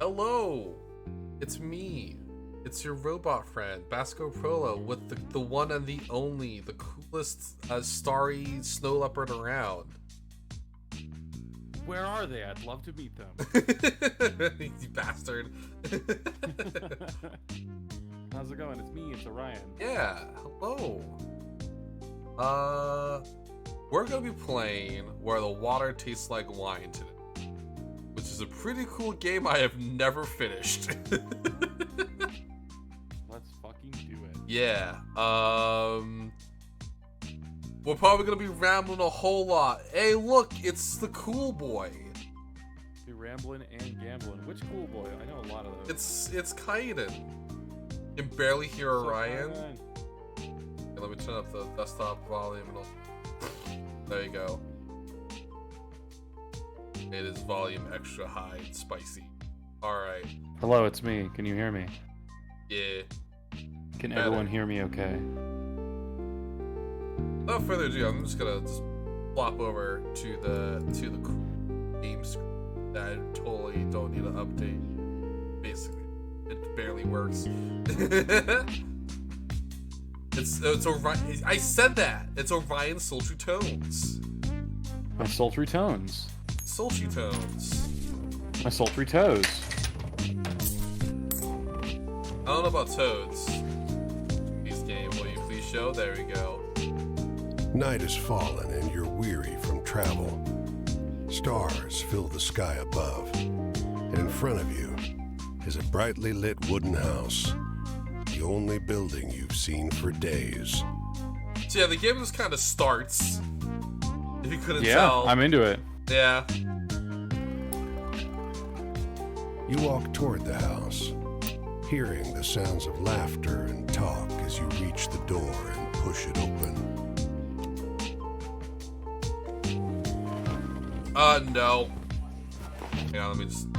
Hello, it's me. It's your robot friend, Basco Prolo, with the one and the only, the coolest starry snow leopard around. Where are they? I'd love to meet them. You bastard. How's it going? It's me, it's Orion. Yeah, hello. We're gonna be playing Where the Water Tastes Like Wine today, which is a pretty cool game I have never finished. Let's fucking do it. Yeah, we're probably gonna be rambling a whole lot. Hey, look, it's the cool boy. Be rambling and gambling. Which cool boy? I know a lot of those. It's Kaiden. You can barely hear Orion. Fine. Okay, let me turn up the desktop volume and there you go. It is volume extra high and spicy. Alright. Hello, it's me. Can you hear me? Yeah. Can Better. everyone hear me okay? Without further ado, I'm just gonna flop over to the cool game screen that I totally don't need an update. Basically, it barely works. it's Orion. I said that. It's Orion's sultry tones. My sultry tones. Sultry tones. My sultry toes. I don't know about toads. Please game, will you please show? There we go. Night has fallen and you're weary from travel. Stars fill the sky above, and in front of you is a brightly lit wooden house, the only building you've seen for days. So yeah, the game just kind of starts. If you couldn't Yeah, tell. I'm into it. Yeah. You walk toward the house, hearing the sounds of laughter and talk as you reach the door and push it open. No. Hang on, let me just...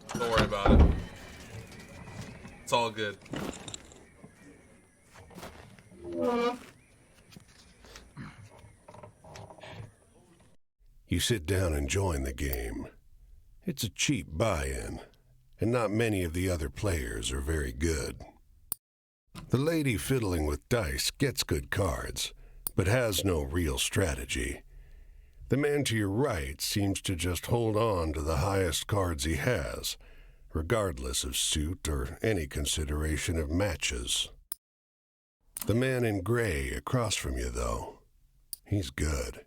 Don't worry about it. It's all good. You sit down and join the game. It's a cheap buy-in, and not many of the other players are very good. The lady fiddling with dice gets good cards, but has no real strategy. The man to your right seems to just hold on to the highest cards he has, regardless of suit or any consideration of matches. The man in gray across from you, though, he's good.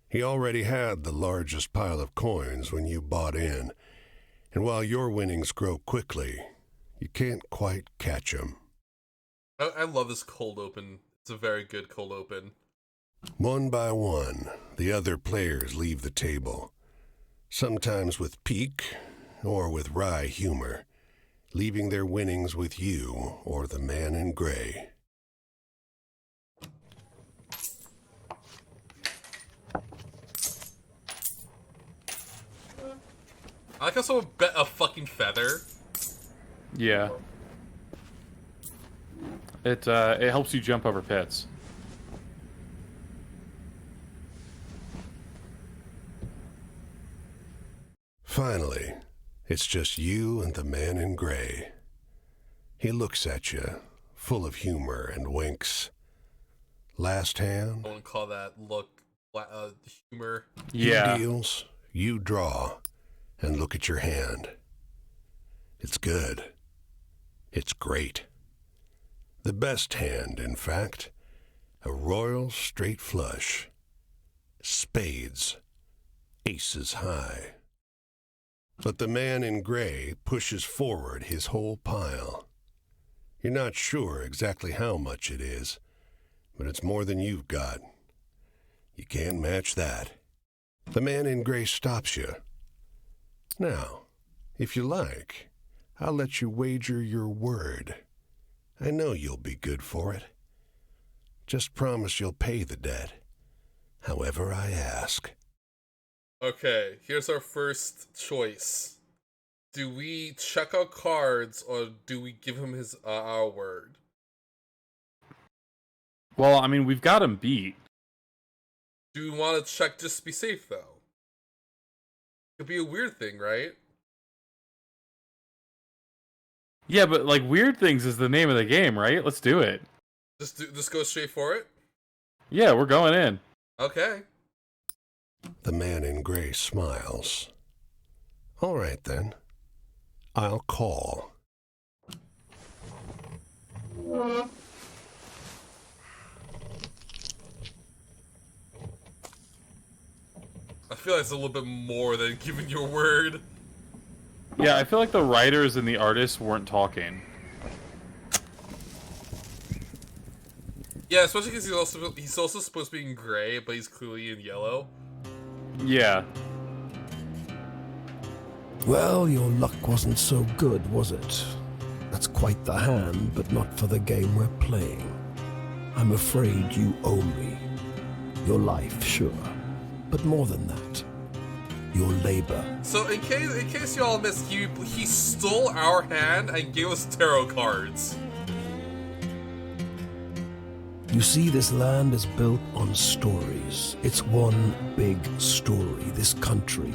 He already had the largest pile of coins when you bought in, and while your winnings grow quickly, you can't quite catch him. I love this cold open. It's a very good cold open. One by one, the other players leave the table, sometimes with pique or with wry humor, leaving their winnings with you or the man in gray. I like how someone bet a fucking feather. Yeah. It helps you jump over pits. Finally, it's just you and the man in gray. He looks at you, full of humor, and winks. Last hand, I wouldn't call that look humor. Yeah. he deals, you draw, and look at your hand. It's good. It's great. The best hand, in fact. A royal straight flush. Spades. Aces high. But the man in gray pushes forward his whole pile. You're not sure exactly how much it is, but it's more than you've got. You can't match that. The man in gray stops you. Now, if you like, I'll let you wager your word. I know you'll be good for it. Just promise you'll pay the debt, however I ask. Okay, here's our first choice. Do we check out cards or do we give him his our word? Well, I mean, we've got him beat. Do we want to check just to be safe though? Could be a weird thing, right? Yeah, but like Weird Things is the name of the game, right? Let's do it. Just go straight for it? Yeah, we're going in. Okay. The man in gray smiles. All right, then. I'll call. I feel like it's a little bit more than giving your word. Yeah, I feel like the writers and the artists weren't talking. Yeah, especially because he's also supposed to be in gray, but he's clearly in yellow. Yeah. Well, your luck wasn't so good, was it? That's quite the hand, but not for the game we're playing. I'm afraid you owe me. Your life, sure, but more than that. Your labor. So in case you all missed, he stole our hand and gave us tarot cards. You see, this land is built on stories. It's one big story, this country,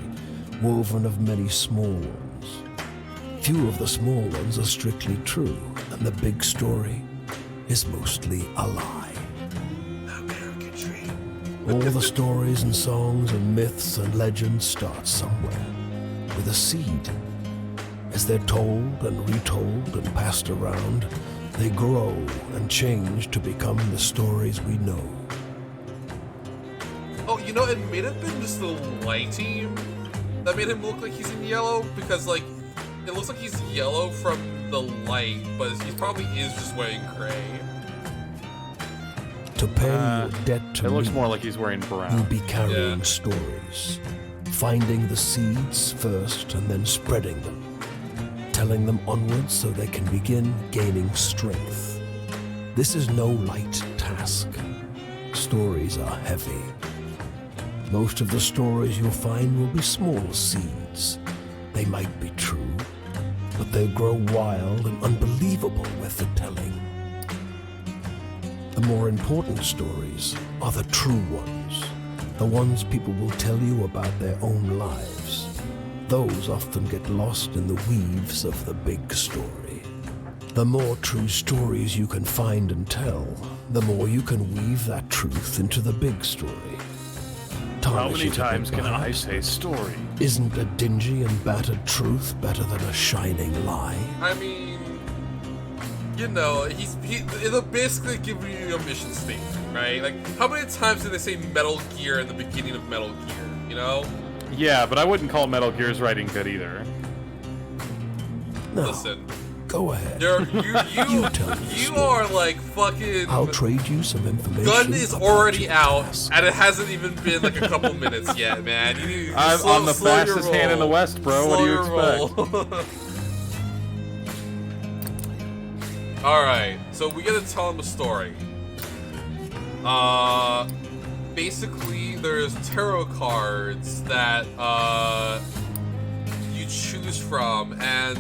woven of many small ones. Few of the small ones are strictly true, and the big story is mostly a lie. American dream. All the stories and songs and myths and legends start somewhere, with a seed. As they're told and retold and passed around, they grow and change to become the stories we know. Oh, you know, it may have been just the lighting that made him look like he's in yellow, because, like, it looks like he's yellow from the light, but he probably is just wearing gray. To pay your debt to It looks me, more like he's wearing you'll brown. be carrying Yeah. stories, finding the seeds first and then spreading them, telling them onwards so they can begin gaining strength. This is no light task. Stories are heavy. Most of the stories you'll find will be small seeds. They might be true, but they'll grow wild and unbelievable with the telling. The more important stories are the true ones, the ones people will tell you about their own lives. Those often get lost in the weaves of the big story. The more true stories you can find and tell, the more you can weave that truth into the big story. How Tarnish many it a bit, times can I perhaps. say story? Isn't a dingy and battered truth better than a shining lie? I mean, you know, it'll basically give you a mission statement, right? Like, how many times did they say Metal Gear in the beginning of Metal Gear, you know? Yeah, but I wouldn't call Metal Gear's writing good either. No, Listen, go ahead. you tell me the story. are like fucking... I'll trade you some information. Gun is about already your out, task. and it hasn't even been like a couple minutes yet, man. You need to I'm the slow your fastest hand in the roll. West, bro. What do you Slow your roll. Alright, so we gotta tell him a story. Basically, there's tarot cards that, you choose from, and,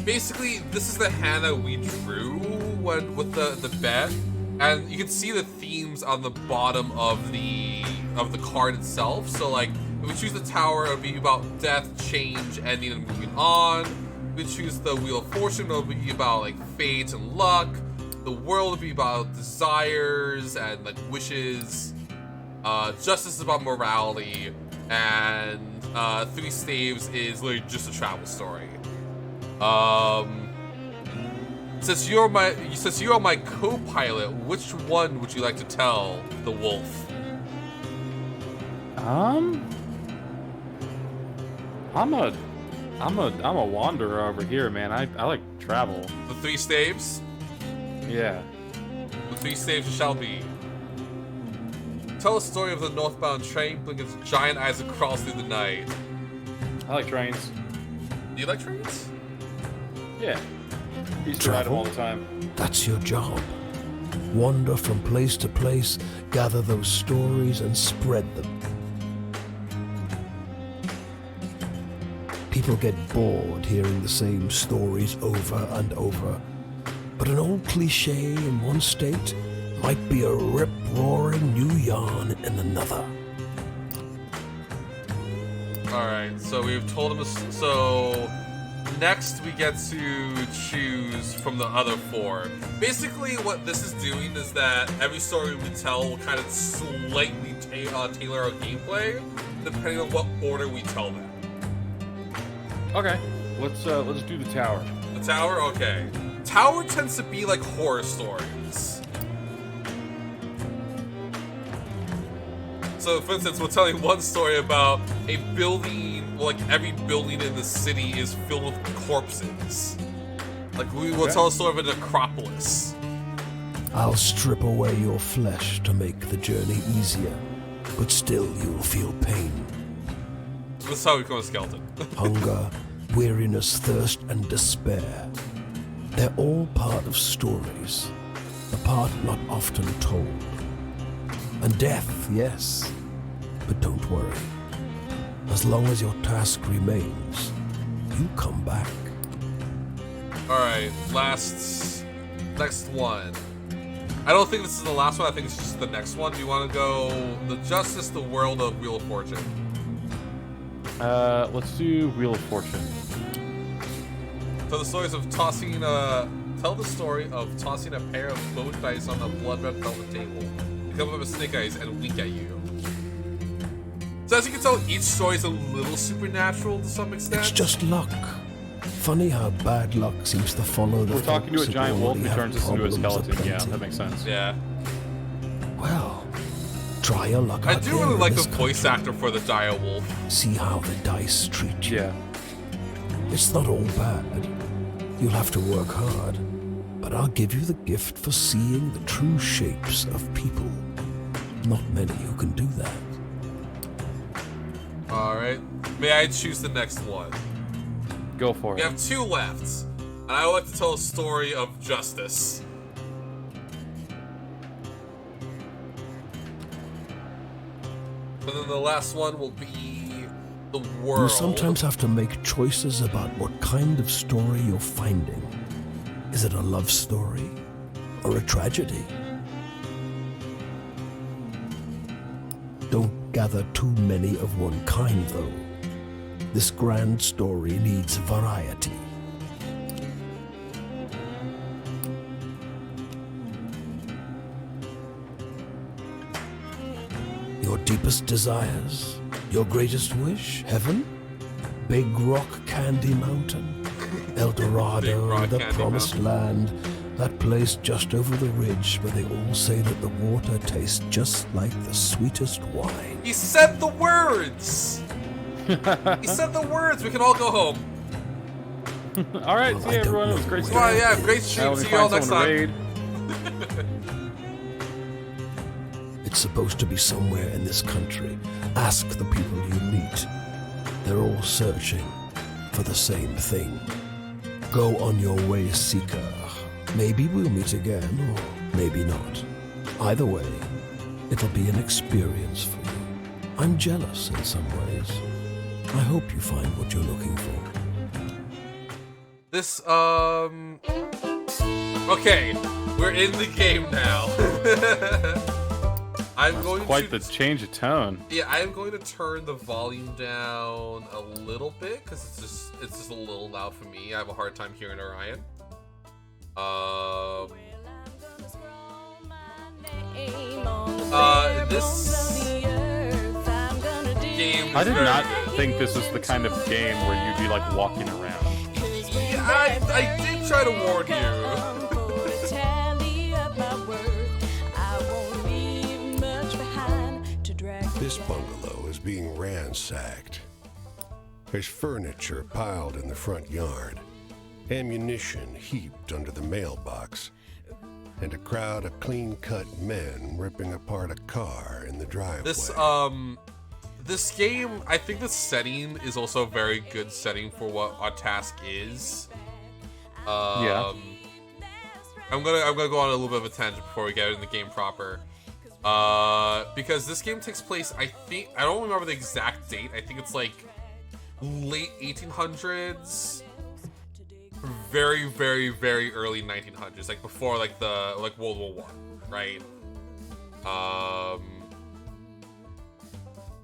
basically, this is the hand that we drew with the bet, and you can see the themes on the bottom of the card itself. So, like, if we choose the Tower, it would be about death, change, ending, and moving on. If we choose the Wheel of Fortune, it would be about, like, fate and luck. The World would be about desires and, like, wishes. Justice is about morality, and Three Staves is literally just a travel story. Since you are my co-pilot, which one would you like to tell the wolf? I'm a wanderer over here, man. I like travel. The Three Staves? Yeah. The Three Staves it shall be. Tell a story of the northbound train blinking its giant eyes across through the night. I like trains. Do you like trains? Yeah. Used to ride them Travel? all the time. That's your job. Wander from place to place, gather those stories and spread them. People get bored hearing the same stories over and over, but an old cliche in one state might be a rip-roaring new yarn in another. Alright, so we've told him so next we get to choose from the other 4. Basically what this is doing is that every story we tell will kind of slightly tailor our gameplay depending on what order we tell them. Okay, let's do the tower. The tower? Okay. Tower tends to be like horror stories. So, for instance, we're telling one story about a building, like every building in the city is filled with corpses. Like, we will tell a story of a necropolis. I'll strip away your flesh to make the journey easier, but still you'll feel pain. This is how we become a skeleton. Hunger, weariness, thirst, and despair. They're all part of stories, a part not often told. And death, yes, but don't worry. As long as your task remains, you come back. Alright, next one. I don't think this is the last one, I think it's just the next one. Do you want to go the Justice, the World of Wheel of Fortune? Let's do Wheel of Fortune. Tell the story of tossing a pair of bone dice on a blood red velvet table. They come up with snake eyes and wink at you. So as you can tell, each story is a little supernatural to some extent. It's just luck. Funny how bad luck seems to follow the We're talking to a folks who giant wolf already who turns have us into a problems skeleton. Yeah, aplenty. that makes sense. Yeah. Well, try your luck I out do there really in like the this voice country. actor for the dire wolf. See how the dice treat you. Yeah. It's not all bad. You'll have to work hard, but I'll give you the gift for seeing the true shapes of people. Not many who can do that. Alright. May I choose the next one? Go for We it. have 2 left. And I would like to tell a story of justice. And then the last one will be the world. You sometimes have to make choices about what kind of story you're finding. Is it a love story or a tragedy? Don't gather too many of one kind, though. This grand story needs variety. Your deepest desires? Your greatest wish? Heaven? Big Rock Candy Mountain? El Dorado, Rock the Candy Promised Land, that place just over the ridge where they all say that the water tastes just like the sweetest wine. He said the words! He said the words! We can all go home. All right, Well, see I you, don't everyone. It know was great. where- Well, yeah, great Now stream. let me See you all find next someone to time. raid. It's supposed to be somewhere in this country. Ask the people you meet. They're all searching for the same thing. Go on your way, seeker. Maybe we'll meet again, or maybe not. Either way, it'll be an experience for you. I'm jealous in some ways. I hope you find what you're looking for. This, okay, we're in the game now. I'm going Quite to... the change of tone. Yeah, I'm going to turn the volume down a little bit, because it's just a little loud for me. I have a hard time hearing Orion. This game I is did very not good. think this was the kind of game where you'd be like walking around. Yeah, I did try to warn you. This bungalow is being ransacked. There's furniture piled in the front yard, ammunition heaped under the mailbox, and a crowd of clean-cut men ripping apart a car in the driveway. This game, I think the setting is also a very good setting for what our task is. Yeah. I'm gonna go on a little bit of a tangent before we get into the game proper. Because this game takes place, I don't remember the exact date. I think it's like late 1800s, very, very, very early 1900s, like before like World War I, right?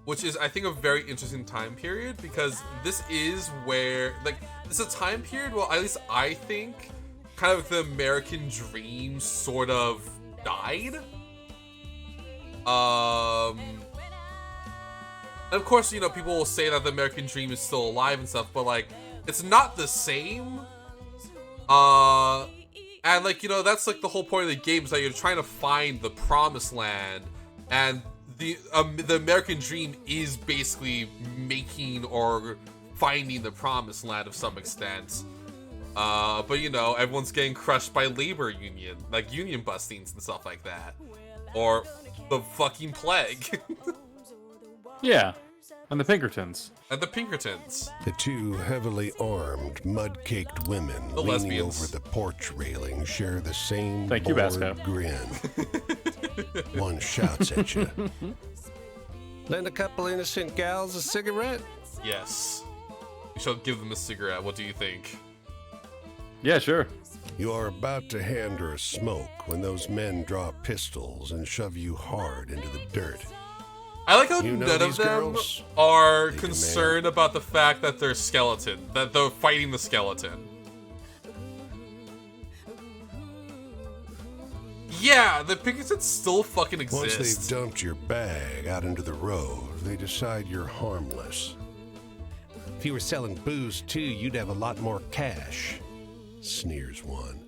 which is, I think, a very interesting time period, because this is where, like, it's a time period where, at least I think, kind of the American dream sort of died. And of course, you know, people will say that the American dream is still alive and stuff, but, like, it's not the same. And, like, you know, that's, like, the whole point of the game, is that you're trying to find the promised land, and the American dream is basically making or finding the promised land of some extent. But, you know, everyone's getting crushed by labor union, like, union bustings and stuff like that. Or the fucking plague. Yeah, and the Pinkertons. And the Pinkertons. The two heavily armed, mud-caked women The leaning lesbians. over the porch railing share the same Thank you, bored Basco. grin. One shouts at you. Lend a couple innocent gals a cigarette? Yes. You shall give them a cigarette. What do you think? Yeah, sure. You are about to hand her a smoke when those men draw pistols and shove you hard into the dirt. I like how You know none of these them girls? are They concerned about the fact that they're skeleton, that they're fighting the skeleton. Yeah, the Pinkertons still fucking Once exist. they've dumped your bag out into the road, they decide you're harmless. If you were selling booze too, you'd have a lot more cash, sneers one.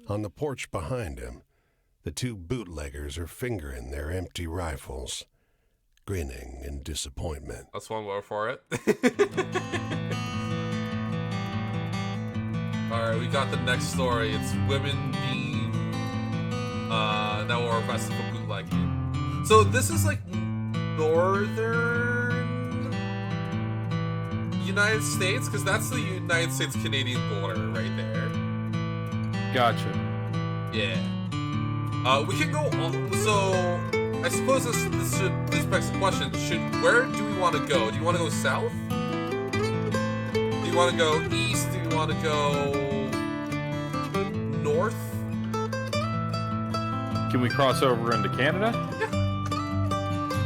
On the porch behind him, the two bootleggers are fingering their empty rifles, grinning in disappointment. That's one word for it. Alright, we got the next story. It's women being that were arrested for bootlegging. So this is like northern United States, because that's the United States-Canadian border right there. Gotcha. Yeah. We can go on. So I suppose this begs the question: where do we want to go? Do you want to go south? Do you want to go east? Do you want to go north? Can we cross over into Canada?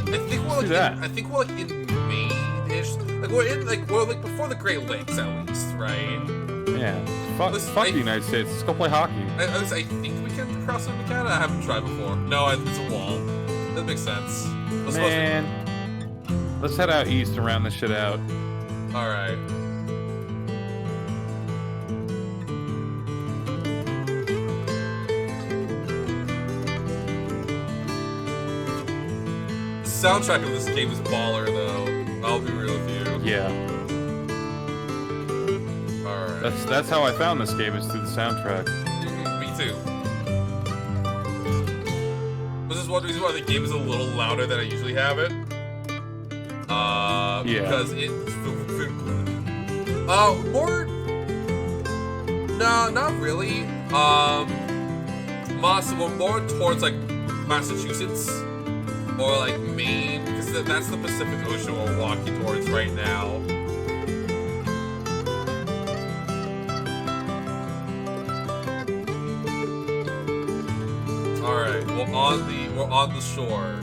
I think we're Let's do that. I think we're like in Maine-ish. Like we're like before the Great Lakes at least, right? Yeah. Fuck the United States. Let's go play hockey. At least I think we can cross into Canada. I haven't tried before. No, it's a wall. That makes sense. Man. Let's head out east and round this shit out. All right. The soundtrack of this game is baller, though. I'll be real with you. Yeah. All right. That's how I found this game, is through the soundtrack. Me too. This is one reason why the game is a little louder than I usually have it. Yeah. Because it's more. No, not really. More towards like Massachusetts or like Maine, because that's the Pacific Ocean we're walking towards right now. All right, we're on the shore.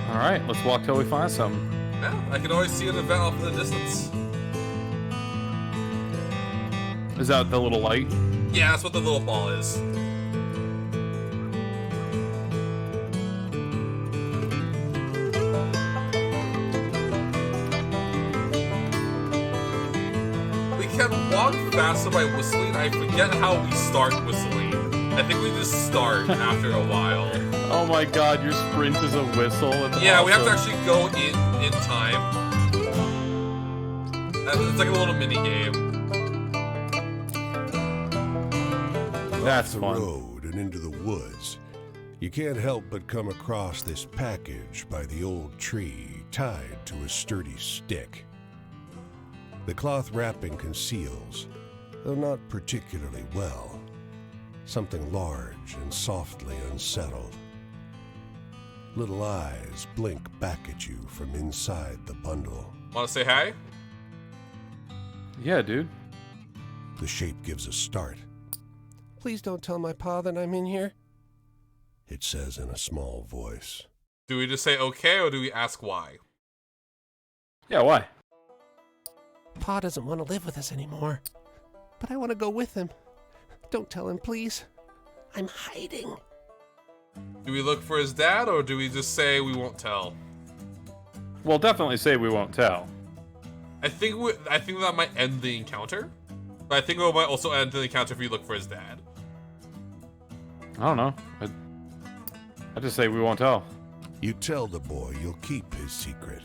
All right, let's walk till we find something. Yeah, I can always see an event off in the distance. Is that the little light? Yeah, that's what the little ball is. We can walk faster by whistling. I forget how we start whistling. I think we just start after a while. Oh my god, your sprint is a whistle. Yeah, we have to actually go in time. It's like a little mini game. That's Off the fun. road and into the woods, you can't help but come across this package by the old tree tied to a sturdy stick. The cloth wrapping conceals, though not particularly well, something large and softly unsettled. Little eyes blink back at you from inside the bundle. Want to say hi? Yeah, dude. The shape gives a start, Please don't tell my pa that I'm in here. It says in a small voice. Do we just say okay, or do we ask why? Yeah, why? Pa doesn't want to live with us anymore, but I want to go with him. Don't tell him, please. I'm hiding. Do we look for his dad, or do we just say we won't tell? We'll definitely say we won't tell. I think that might end the encounter, but I think it might also end the encounter if we look for his dad. I don't know. I just say we won't tell. You tell the boy you'll keep his secret.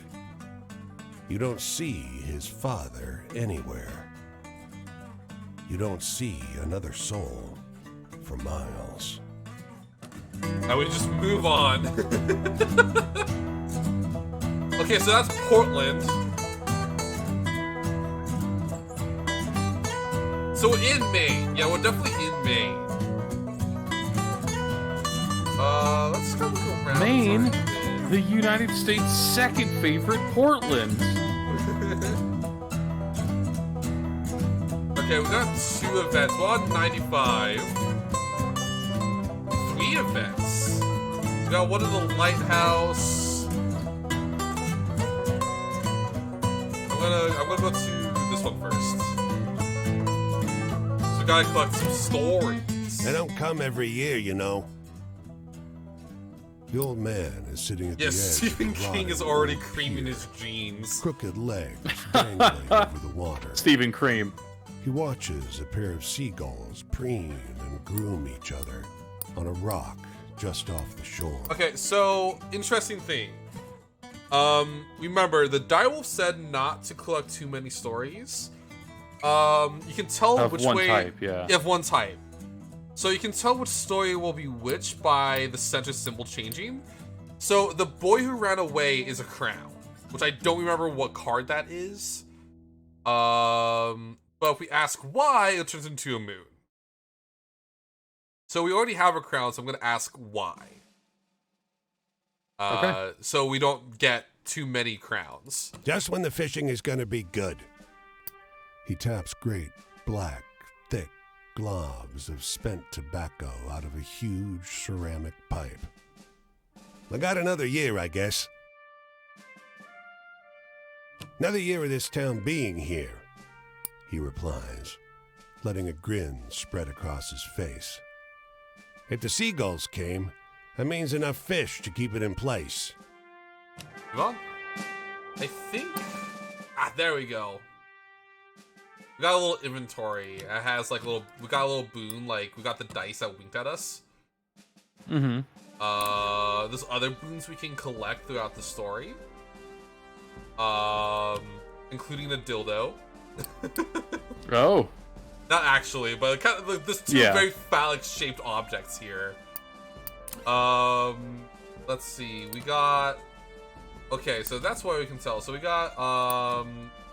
You don't see his father anywhere. You don't see another soul for miles. I would just move on. Okay, so that's Portland. So we're in Maine. Yeah, we're definitely in Maine. Let's go around. Maine, the United States' second favorite Portland. Okay, we got 2 events. We're on 95. 3 events. We got one in the lighthouse. I'm gonna go to this one first. So we gotta collect some stories. They don't come every year, you know. The old man is sitting at the edge. Stephen of the King is rotting already old creaming pier, his jeans. crooked legs dangling over the water. Stephen Cream. He watches a pair of seagulls preen and groom each other on a rock just off the shore. Okay, so interesting thing. Remember the direwolf said not to collect too many stories. You can tell Of which one way. type, yeah. Of one type. So you can tell which story will be which by the center symbol changing. So the boy who ran away is a crown, which I don't remember what card that is. But if we ask why, it turns into a moon. So we already have a crown, so I'm gonna ask why. Okay. So we don't get too many crowns. Just when the fishing is going to be good. He taps great, black, thick globs of spent tobacco out of a huge ceramic pipe. I got another year, I guess. Another year of this town being here, he replies, letting a grin spread across his face. If the seagulls came, that means enough fish to keep it in place. Well, I think... there we go. We got a little inventory. It has like we got a little boon, like we got the dice that winked at us. Mm-hmm. There's other boons we can collect throughout the story. Including a dildo. Oh. Not actually, but kind of like, there's 2 very phallic-shaped objects here. Let's see. We got... Okay, so that's what we can tell. So we got,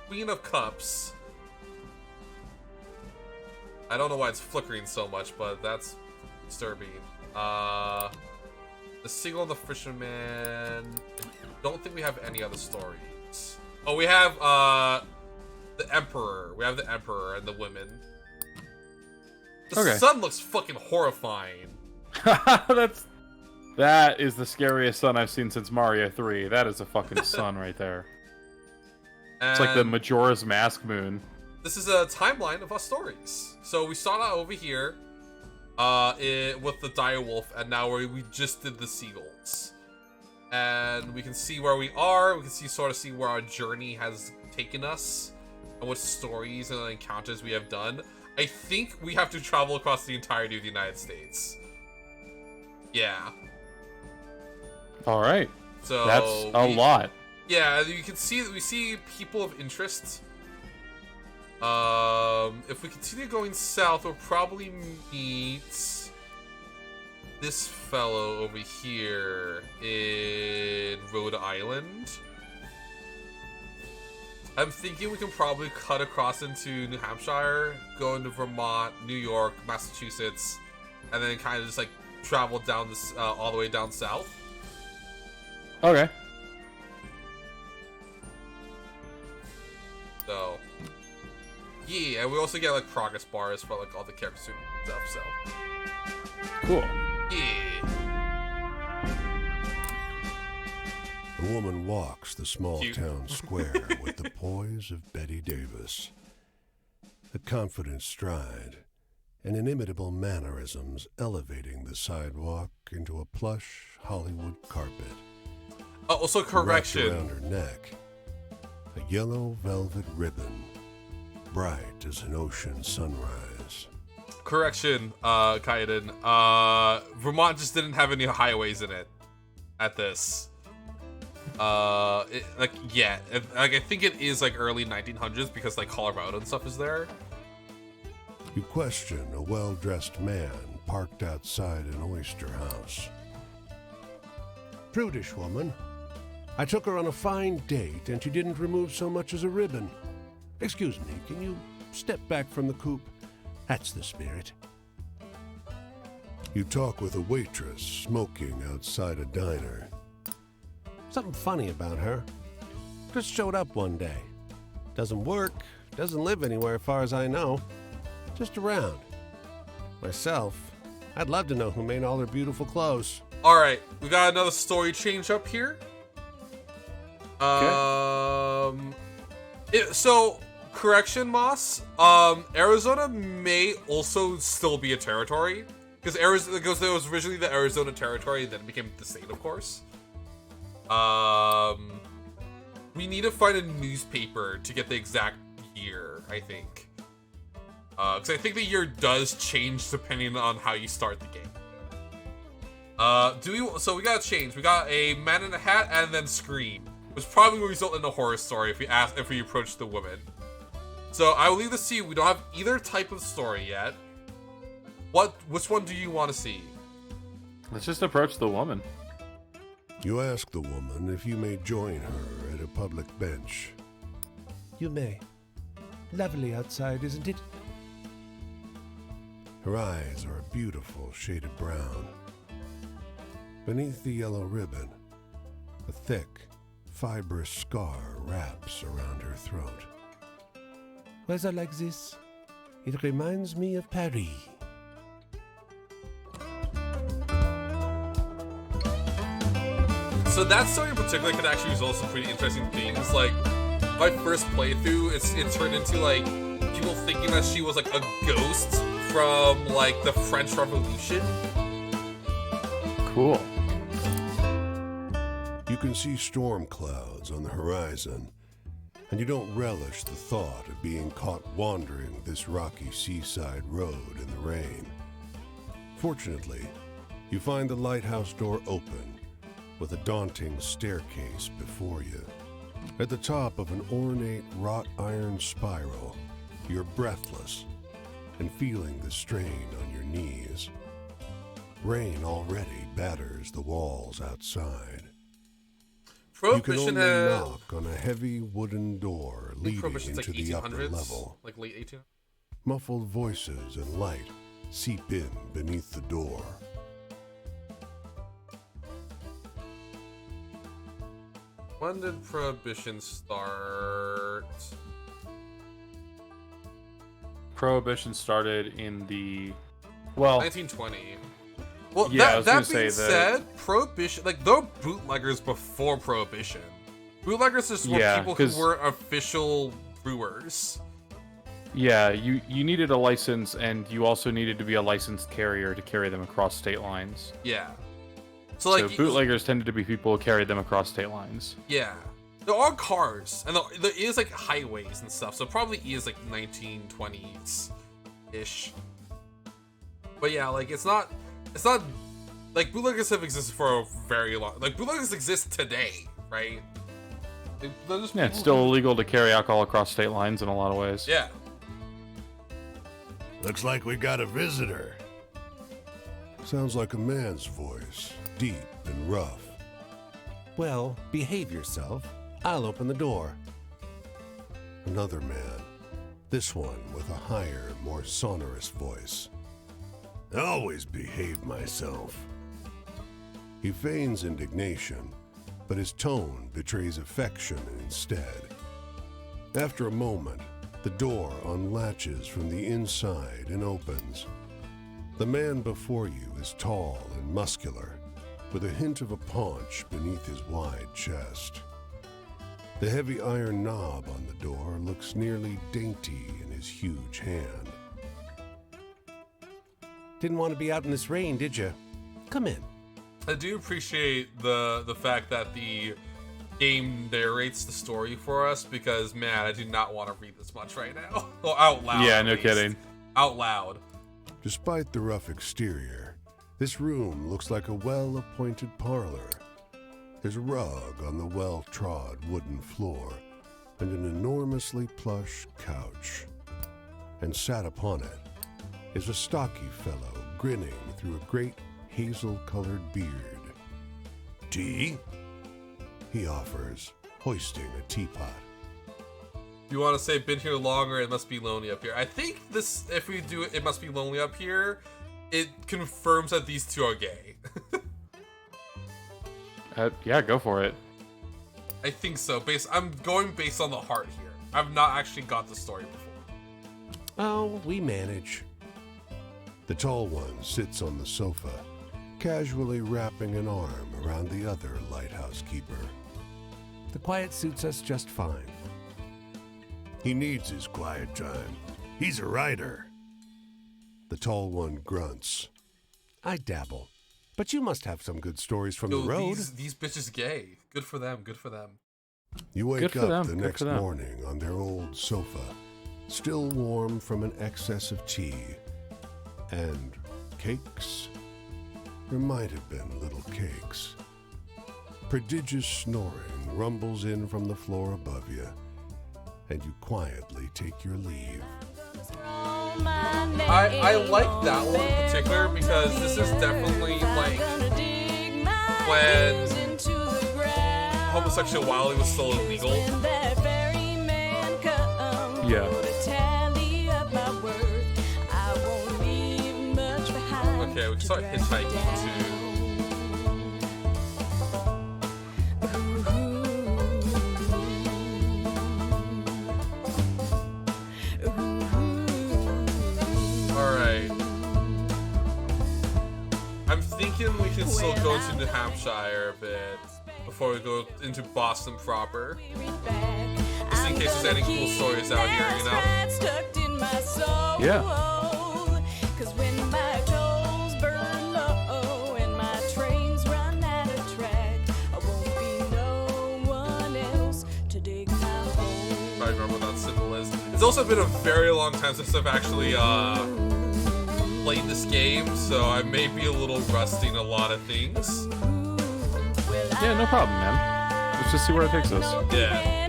Queen of Cups. I don't know why it's flickering so much, but that's disturbing. The Seagull and the Fisherman. Don't think we have any other stories. Oh, we have, the Emperor. We have the Emperor and the women. The sun looks fucking horrifying. That is the scariest sun I've seen since Mario 3. That is a fucking sun right there. It's like the Majora's Mask moon. This is a timeline of our stories. So we started out over here with the direwolf, and now we just did the seagulls. And we can see where we are. We can sort of see where our journey has taken us and what stories and encounters we have done. I think we have to travel across the entirety of the United States. Yeah. All right. So that's a lot. Yeah, you can see that we see people of interest. If we continue going south, we'll probably meet this fellow over here in Rhode Island. I'm thinking we can probably cut across into New Hampshire, go into Vermont, New York, Massachusetts, and then kind of just like travel down this all the way down south. Okay. So Yeah, and we also get like progress bars for like all the characters and stuff. So Cool. yeah. A woman walks the small Cute. town square with the poise of Betty Davis. A confident stride and inimitable mannerisms elevating the sidewalk into a plush Hollywood carpet. Also, Wrapped correction. around her neck, a yellow velvet ribbon, bright as an ocean sunrise. Correction, Kaiden. Vermont just didn't have any highways in it at this. I think it is like early 1900s because like Colorado and stuff is there. You question a well-dressed man parked outside an oyster house. Prudish woman. I took her on a fine date and she didn't remove so much as a ribbon. Excuse me, can you step back from the coupe? That's the spirit. You talk with a waitress smoking outside a diner. Something funny about her. Just showed up one day. Doesn't work, doesn't live anywhere as far as I know. Just around. Myself, I'd love to know who made all her beautiful clothes. All right, we got another story change up here. So correction, Moss. Arizona may also still be a territory because there was originally the Arizona Territory, then it became the state, of course. We need to find a newspaper to get the exact year, I think. Because I think the year does change depending on how you start the game. So we got a change. We got a man in a hat and then Scream, which probably will result in a horror story if we approach the woman. So I will leave this to you. We don't have either type of story yet. Which one do you want to see? Let's just approach the woman. You ask the woman if you may join her at a public bench. You may. Lovely outside, isn't it? Her eyes are a beautiful shade of brown. Beneath the yellow ribbon, a thick, fibrous scar wraps around her throat. Weather like this, it reminds me of Paris. So that story in particular could actually result in some pretty interesting things. Like, my first playthrough, it turned into, like, people thinking that she was, like, a ghost from, like, the French Revolution. Cool. You can see storm clouds on the horizon, and you don't relish the thought of being caught wandering this rocky seaside road in the rain. Fortunately, you find the lighthouse door open, with a daunting staircase before you. At the top of an ornate wrought iron spiral, you're breathless and feeling the strain on your knees. Rain already batters the walls outside. Prohibition you can only had... knock on a heavy wooden door leading Prohibition's into like the upper 1800s, level. like late 1800s. Muffled voices and light seep in beneath the door. When did Prohibition start? Prohibition started in the... Well, 1920. Well, yeah, I was that gonna being say said, Prohibition, like, there were bootleggers before Prohibition. Bootleggers just were Yeah, people 'cause- who were official brewers. yeah, you needed a license, and you also needed to be a licensed carrier to carry them across state lines. Yeah. So like, bootleggers tended to be people who carried them across state lines. yeah. There are cars, and there is, like, highways and stuff, so it probably is, like, 1920s-ish. But yeah, like, it's not, like, bootleggers have existed for a very long, like, bootleggers exist today, right? They're just Yeah, it's people still who- illegal to carry alcohol across state lines in a lot of ways. Yeah. Looks like we got a visitor. Sounds like a man's voice, deep and rough. Well, behave yourself. I'll open the door. Another man, this one with a higher, more sonorous voice. I always behave myself. He feigns indignation, but his tone betrays affection instead. After a moment, The door unlatches from the inside and opens. The man before you is tall and muscular, with a hint of a paunch beneath his wide chest. The heavy iron knob on the door looks nearly dainty in his huge hand. Didn't want to be out in this rain, did you? Come in. I do appreciate the fact that the game narrates the story for us, because man, I do not want to read this much right now. Well, out loud. Yeah, at no least. kidding. Out loud. Despite the rough exterior, this room looks like a well-appointed parlor. There's a rug on the well-trod wooden floor and an enormously plush couch. And sat upon it is a stocky fellow grinning through a great hazel-colored beard. Tea? He offers, hoisting a teapot. You want to say been here longer, it must be lonely up here. I think this, if we do it must be lonely up here, it confirms that these two are gay. Yeah, go for it. I think so. I'm going based on the heart here. I've not actually got the story before. Oh, we manage. The tall one sits on the sofa, casually wrapping an arm around the other lighthouse keeper. The quiet suits us just fine. He needs his quiet time. He's a writer. The tall one grunts. I dabble, but you must have some good stories from the road. These bitches gay. Good for them. Good for them. You wake Good for up them, the good next for them. morning on their old sofa, still warm from an excess of tea. And cakes? There might have been little cakes. Prodigious snoring rumbles in from the floor above you, and you quietly take your leave. I like that one in particular because this is definitely like when homosexuality was still illegal. Yeah. Okay, we can start hitchhiking too. Alright. I'm thinking we can still go to New Hampshire a bit before we go into Boston proper. Just in case there's any cool stories out here, you know? Yeah. I remember what that symbol is. It's also been a very long time since I've actually played this game, so I may be a little rusty in a lot of things. Yeah, no problem, man. Let's just see where it takes us. Yeah.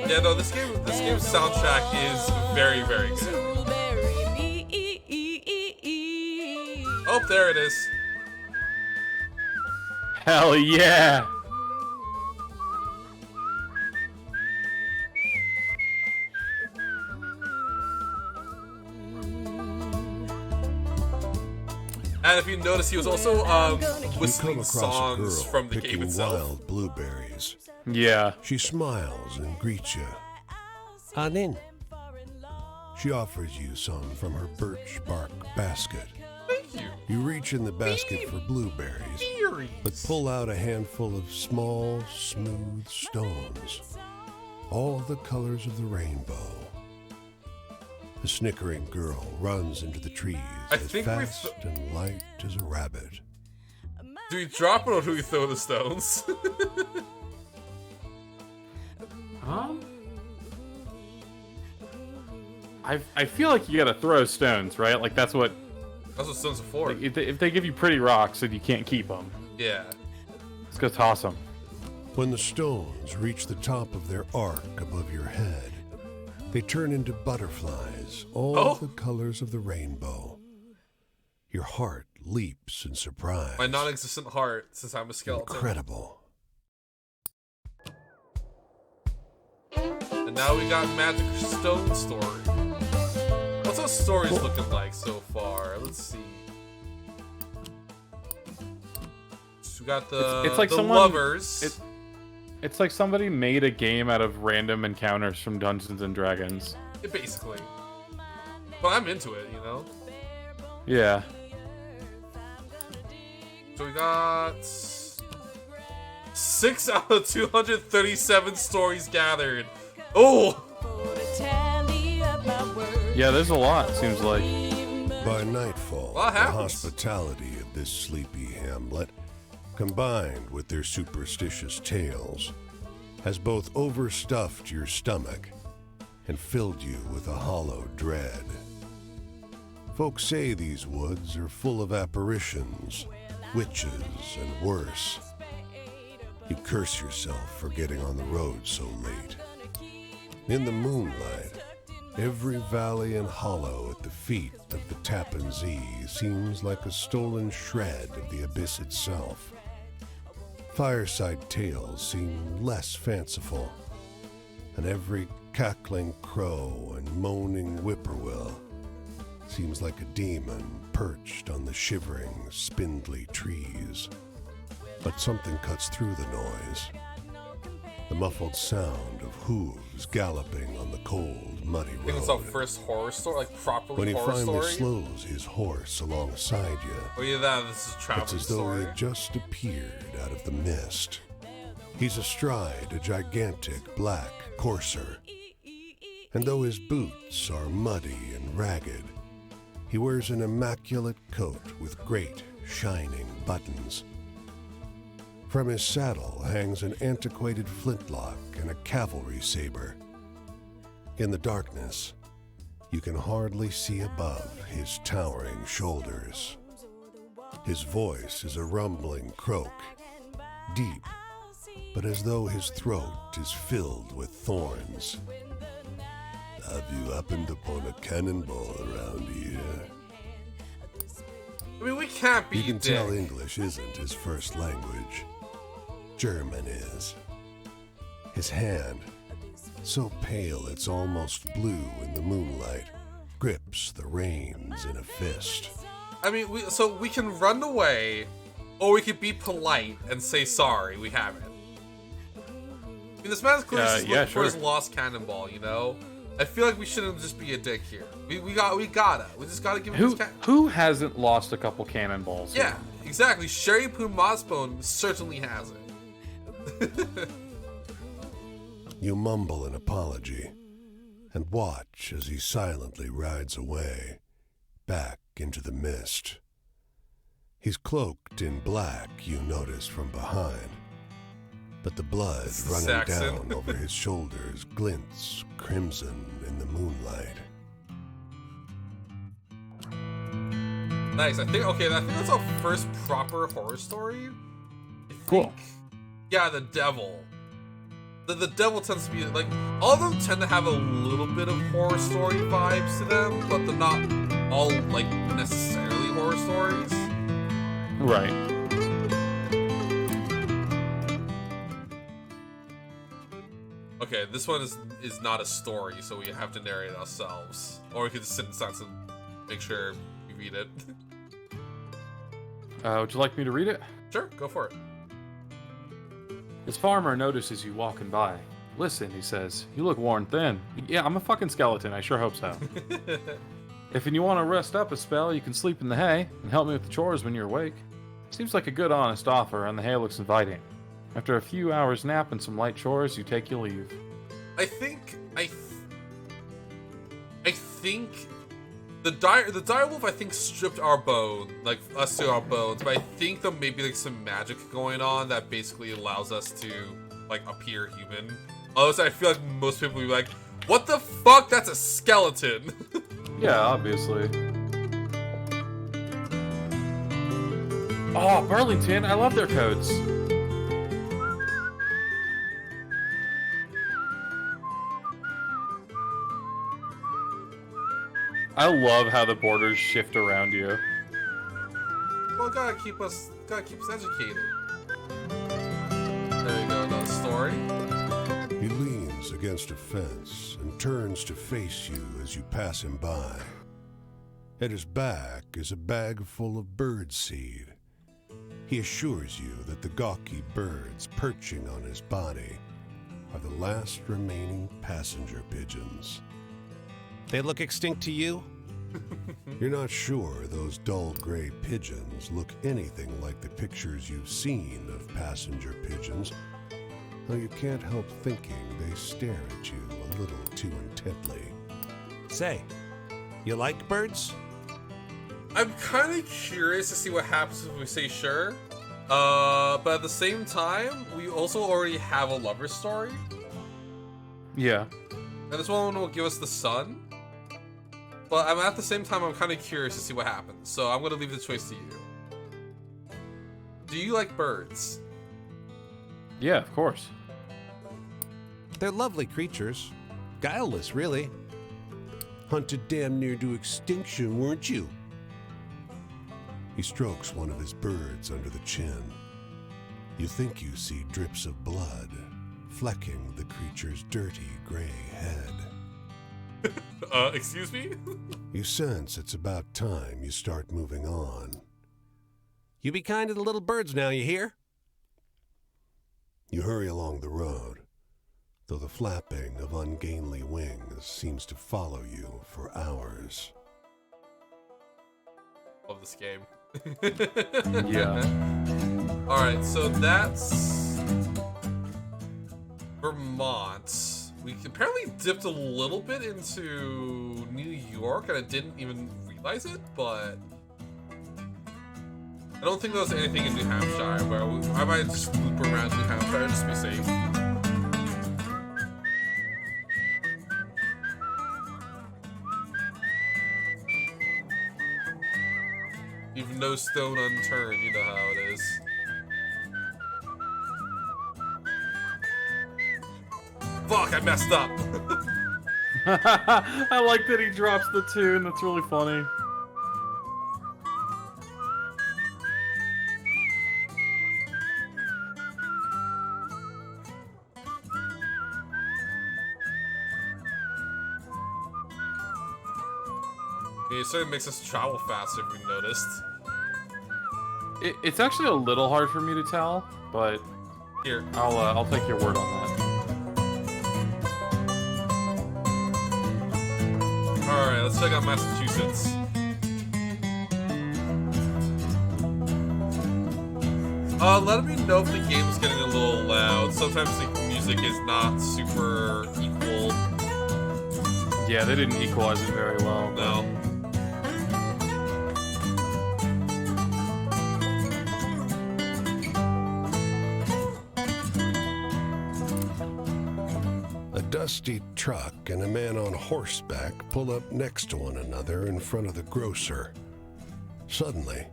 Yeah, no, this game's soundtrack is very, very good. Oh, there it is. Hell yeah! And if you notice, he was also You whistling come across a songs girl from the picking game itself. wild blueberries. Yeah. She smiles and greets you. On in. She offers you some from her birch bark basket. Thank you. You reach in the basket for blueberries, but pull out a handful of small, smooth stones, all the colors of the rainbow. The snickering girl runs into the trees as think fast and light as a rabbit. Do we drop it or do we throw the stones? I feel like you gotta throw stones, right? Like that's what. That's what stones are for. Like, if they give you pretty rocks, then you can't keep them. Yeah. Let's go toss them. When the stones reach the top of their arc above your head, they turn into butterflies, all the colors of the rainbow. Your heart leaps in surprise. My non-existent heart, since I'm a skeleton. Incredible. And now we got Magic Stone Story. What's a stories looking like so far? Let's see. So we got It's like the someone, lovers. It's like somebody made a game out of random encounters from Dungeons and Dragons. Yeah, basically. But I'm into it, you know? Yeah. So we got 6 out of 237 stories gathered. Oh! Yeah, there's a lot, seems like. By nightfall, What the happens? hospitality of this sleepy hamlet, combined with their superstitious tales, has both overstuffed your stomach and filled you with a hollow dread. Folks say these woods are full of apparitions, witches, and worse. You curse yourself for getting on the road so late. In the moonlight, every valley and hollow at the feet of the Tappan Zee seems like a stolen shred of the abyss itself. Fireside tales seem less fanciful, and every cackling crow and moaning whippoorwill seems like a demon perched on the shivering, spindly trees. But something cuts through the noise. The muffled sound of hooves galloping on the cold, muddy I think it's our road. first horror story, like properly When he horror finally story. slows his horse alongside you, Oh yeah, this is a it's traveling as though story. he had just appeared out of the mist. He's astride a gigantic black courser, and though his boots are muddy and ragged, he wears an immaculate coat with great, shining buttons. From his saddle hangs an antiquated flintlock and a cavalry saber. In the darkness, you can hardly see above his towering shoulders. His voice is a rumbling croak, deep, but as though his throat is filled with thorns. Have you happened upon a cannonball around here? I mean, we can't be You can dick. tell English isn't his first language. German is. His hand, so pale it's almost blue in the moonlight, grips the reins in a fist. I mean, we can run away, or we could be polite and say sorry. We haven't. I mean, this man's clearly just looking for his lost cannonball. You know, I feel like we shouldn't just be a dick here. We just gotta give him his Who hasn't lost a couple cannonballs? Yeah, exactly. Sherry Poon Mossbone certainly has it. You mumble an apology and watch as he silently rides away, back into the mist. He's cloaked in black, you notice from behind, but the blood It's the running Saxon. down over his shoulders glints crimson in the moonlight. Nice. I think that's our first proper horror story. I think. Cool. Yeah, the devil. The devil tends to be like, all of them tend to have a little bit of horror story vibes to them, but they're not all like necessarily horror stories. Right. Okay, this one is not a story, so we have to narrate it ourselves, or we could just sit in silence and make sure we read it. Would you like me to read it? Sure, go for it. His farmer notices you walking by. Listen, he says, you look worn thin. Yeah, I'm a fucking skeleton. I sure hope so. If you want to rest up a spell, you can sleep in the hay and help me with the chores when you're awake. Seems like a good, honest offer, and the hay looks inviting. After a few hours nap and some light chores, you take your leave. I think the dire wolf I think stripped our bone, like us to our bones, but I think there may be like some magic going on that basically allows us to like appear human. Otherwise, I feel like most people would be like, "What the fuck? That's a skeleton." Yeah, obviously. Oh, Burlington, I love their coats. I love how the borders shift around you. Well, gotta keep us educated. There we go, another story. He leans against a fence and turns to face you as you pass him by. At his back is a bag full of bird seed. He assures you that the gawky birds perching on his body are the last remaining passenger pigeons. They look extinct to you? You're not sure those dull gray pigeons look anything like the pictures you've seen of passenger pigeons, though you can't help thinking they stare at you a little too intently. Say, you like birds? I'm kind of curious to see what happens if we say sure. But at the same time, we also already have a lover story. Yeah. And this one will give us the sun. But at the same time, I'm kind of curious to see what happens. So I'm going to leave the choice to you. Do you like birds? Yeah, of course. They're lovely creatures. Guileless, really. Hunted damn near to extinction, weren't you? He strokes one of his birds under the chin. You think you see drips of blood flecking the creature's dirty gray head. Excuse me? You sense it's about time you start moving on. You be kind to the little birds now, you hear? You hurry along the road, though the flapping of ungainly wings seems to follow you for hours. Love this game. Yeah. Alright, so that's Vermont. We apparently dipped a little bit into New York, and I didn't even realize it, but I don't think there was anything in New Hampshire, where I might just loop around New Hampshire just to be safe. Leave no stone unturned, you know how it is. Fuck, I messed up. I like that he drops the tune. That's really funny. It certainly makes us travel faster if we noticed. It's actually a little hard for me to tell, but Here. I'll take your word on that. Alright, let's check out Massachusetts. Let me know if the game is getting a little loud. Sometimes the music is not super equal. Yeah, they didn't equalize it very well. No. A dusty truck and a man on horseback pull up next to one another in front of the grocer. Suddenly,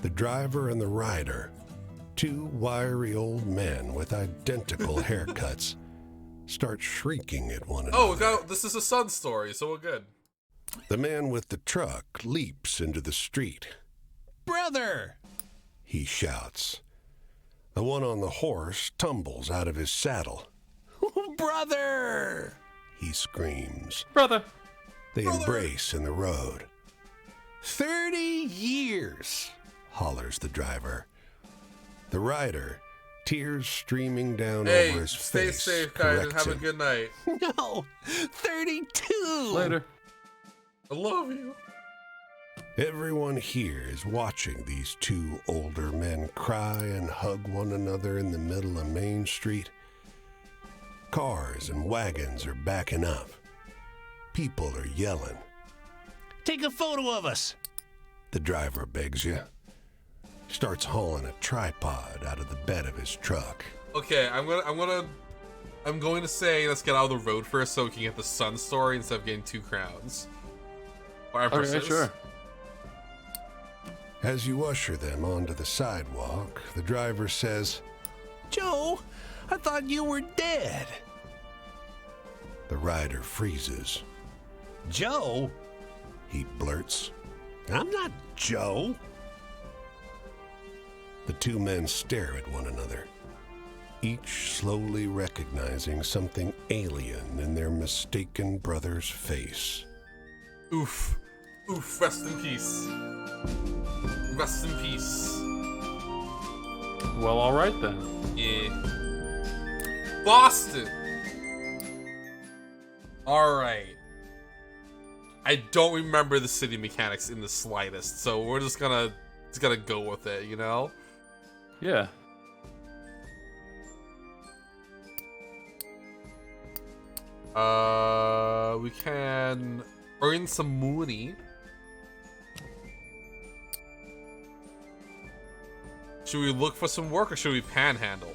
the driver and the rider, two wiry old men with identical haircuts, start shrieking at one another. Oh, this is a Sun story, so we're good. The man with the truck leaps into the street. Brother! He shouts. The one on the horse tumbles out of his saddle. Brother! He screams. Brother! They embrace in the road. 30 years! Hollers the driver. The rider, tears streaming down Hey, over his stay face, safe, guys, and corrects have a him. good night. No! 32! Later. I love you. Everyone here is watching these two older men cry and hug one another in the middle of Main Street. Cars and wagons are backing up. People are yelling. Take a photo of us! The driver begs you. Starts hauling a tripod out of the bed of his truck. Okay, I'm going to say let's get out of the road first so we can get the Sun story instead of getting two crowns. Or Okay, empresses. sure. As you usher them onto the sidewalk, the driver says, Joe, I thought you were dead. the rider freezes. Joe? He blurts. I'm not Joe. The two men stare at one another, each slowly recognizing something alien in their mistaken brother's face. Oof. Oof, rest in peace. Rest in peace. Well, alright then. Yeah. Boston! Alright. I don't remember the city mechanics in the slightest, so we're just gonna go with it, you know? Yeah. We can earn some money. Should we look for some work or should we panhandle?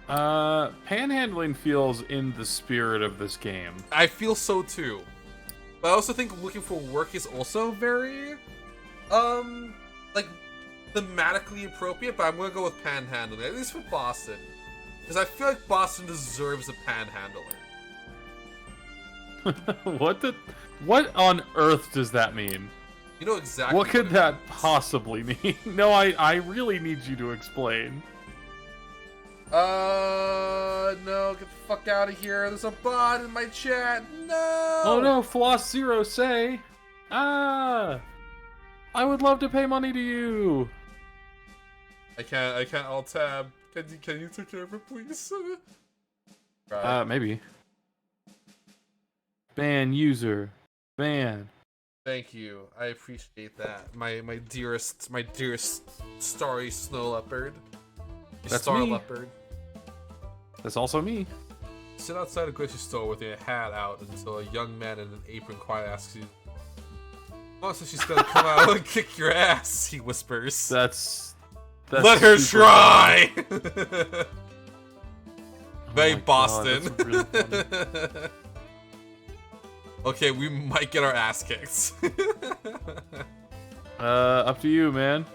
Panhandling feels in the spirit of this game. I feel so too. But I also think looking for work is also very, like, thematically appropriate, but I'm gonna go with panhandling, at least for Boston. Because I feel like Boston deserves a panhandler. What on earth does that mean? You know exactly What could it that means. possibly mean? No, I really need you to explain. No, get the fuck out of here. There's a bot in my chat. No! Oh no, Floss Zero say. I would love to pay money to you. I can't alt tab. Can you take care of it, please? Right. Maybe. Ban user. Ban. Thank you. I appreciate that. My dearest starry snow leopard. That's Star me. leopard. That's also me. Sit outside a grocery store with your hat out until a young man in an apron quietly asks you, "Oh, so she's gonna come out and kick your ass," he whispers. That's Let her super try! funny. Very Oh my God, Boston. that's really funny. Okay, we might get our ass kicked. Up to you, man.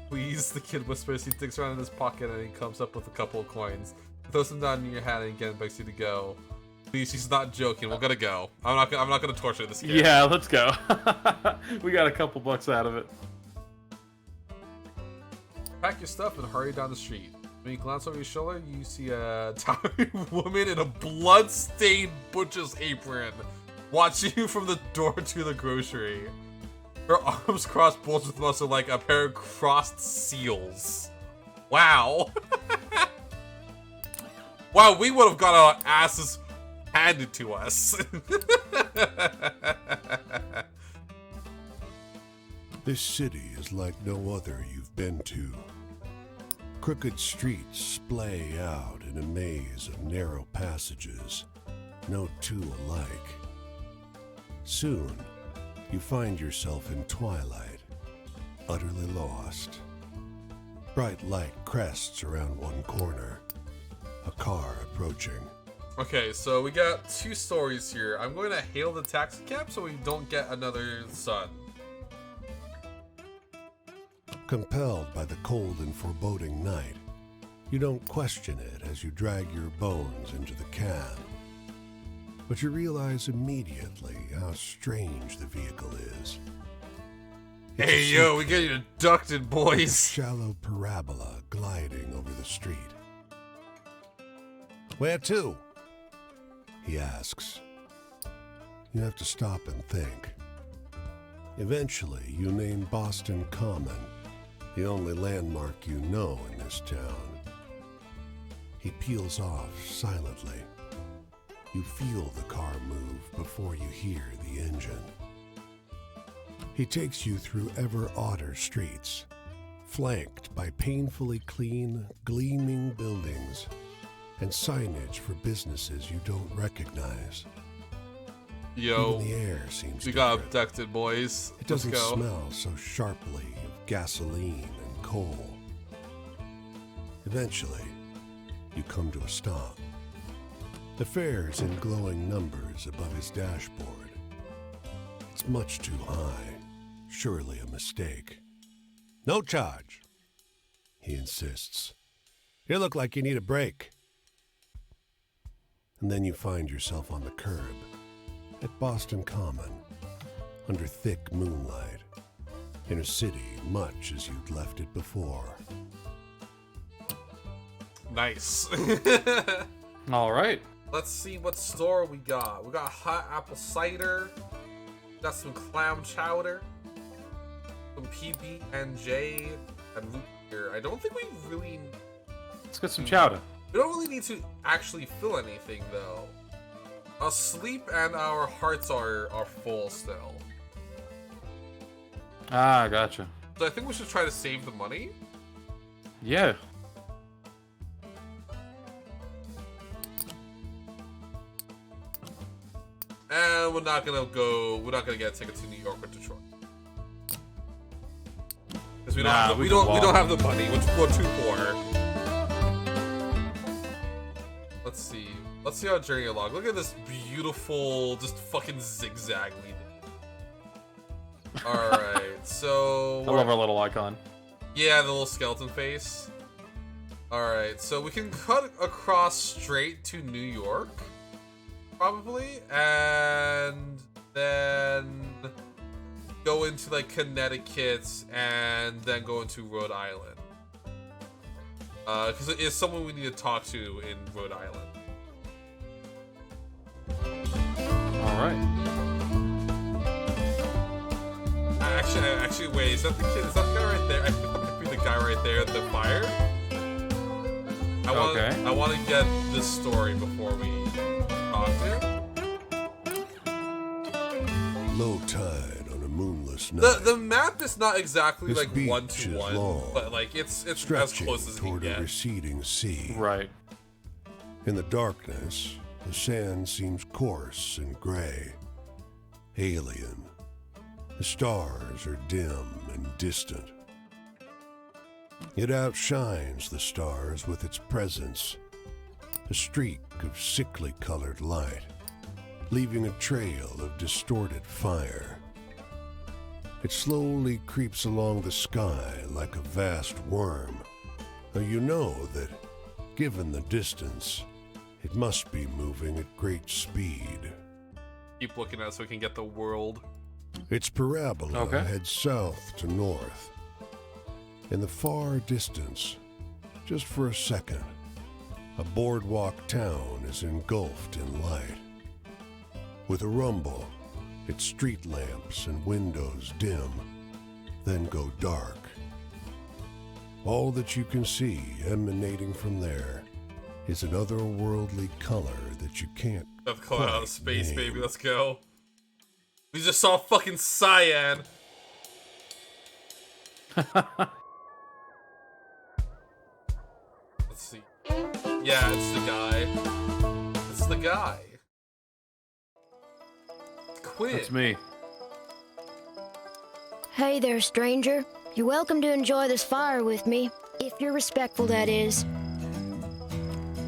Please, the kid whispers. He digs around in his pocket and he comes up with a couple of coins. Throws them down in your hand and again begs you to go. Please, she's not joking. We're gonna go. I'm not gonna torture this kid. Yeah, let's go. We got a couple bucks out of it. Pack your stuff and hurry down the street. When you glance over your shoulder, you see a towering woman in a blood-stained butcher's apron watching you from the door to the grocery. Her arms crossed, bulged with muscle like a pair of crossed seals. Wow. Wow, we would have got our asses handed to us. This city is like no other you've been to. Crooked streets splay out in a maze of narrow passages, no two alike. Soon, you find yourself in twilight, utterly lost. Bright light crests around one corner, a car approaching. Okay, so we got two stories here. I'm going to hail the taxi cab so we don't get another sun. Compelled by the cold and foreboding night, you don't question it as you drag your bones into the cab. But you realize immediately how strange the vehicle is. It's Hey, a yo, we suitcase, getting abducted, a boys. shallow parabola gliding over the street. Where to? He asks. You have to stop and think. Eventually, you name Boston Common, the only landmark you know in this town. He peels off silently. You feel the car move before you hear the engine. He takes you through ever odder streets, flanked by painfully clean, gleaming buildings and signage for businesses you don't recognize. Yo, Even the air seems we got different. abducted, boys. It Let's doesn't go. smell so sharply of gasoline and coal. Eventually, you come to a stop. The fare's in glowing numbers above his dashboard. It's much too high. Surely a mistake. No charge, he insists. You look like you need a break. And then you find yourself on the curb at Boston Common, under thick moonlight, in a city much as you'd left it before. Nice. All right. Let's see what store we got. We got hot apple cider. Got some clam chowder. Some PB&J and root beer. I don't think we really... Let's get some chowder. We don't really need to actually fill anything, though. Our sleep and our hearts are full still. Ah, gotcha. So I think we should try to save the money. Yeah. And we're not gonna get a ticket to New York or Detroit. Because we don't have the money. We're too poor. Let's see our journey along. Look at this beautiful, just fucking zigzag we did. Alright, so... I love our little icon. Yeah, the little skeleton face. Alright, so we can cut across straight to New York, probably, and then go into, like, Connecticut, and then go into Rhode Island. Because it is someone we need to talk to in Rhode Island. Alright. Actually, wait, is that the kid? Is that the guy right there? I think that might be the guy right there at the fire. I want to get this story before we talk to him. Low tide on a moonless night. The map is not exactly This like beach 1-to-1, is long, but like it's as stretching close as it can toward a get. receding sea. Right. In the darkness, the sand seems coarse and gray, alien. The stars are dim and distant. It outshines the stars with its presence, a streak of sickly colored light, leaving a trail of distorted fire. It slowly creeps along the sky like a vast worm, though you know that, given the distance, it must be moving at great speed. Keep looking at it so we can get the world. Its parabola Okay. heads south to north. In the far distance, just for a second, a boardwalk town is engulfed in light. With a rumble, its street lamps and windows dim, then go dark. All that you can see emanating from there is an otherworldly color that you can't Let's call it out of quite space, name. baby. Let's go. We just saw fucking cyan. Let's see. Yeah, it's the guy. It's the guy. Quinn. That's me. Hey there, stranger. You're welcome to enjoy this fire with me, if you're respectful, that is.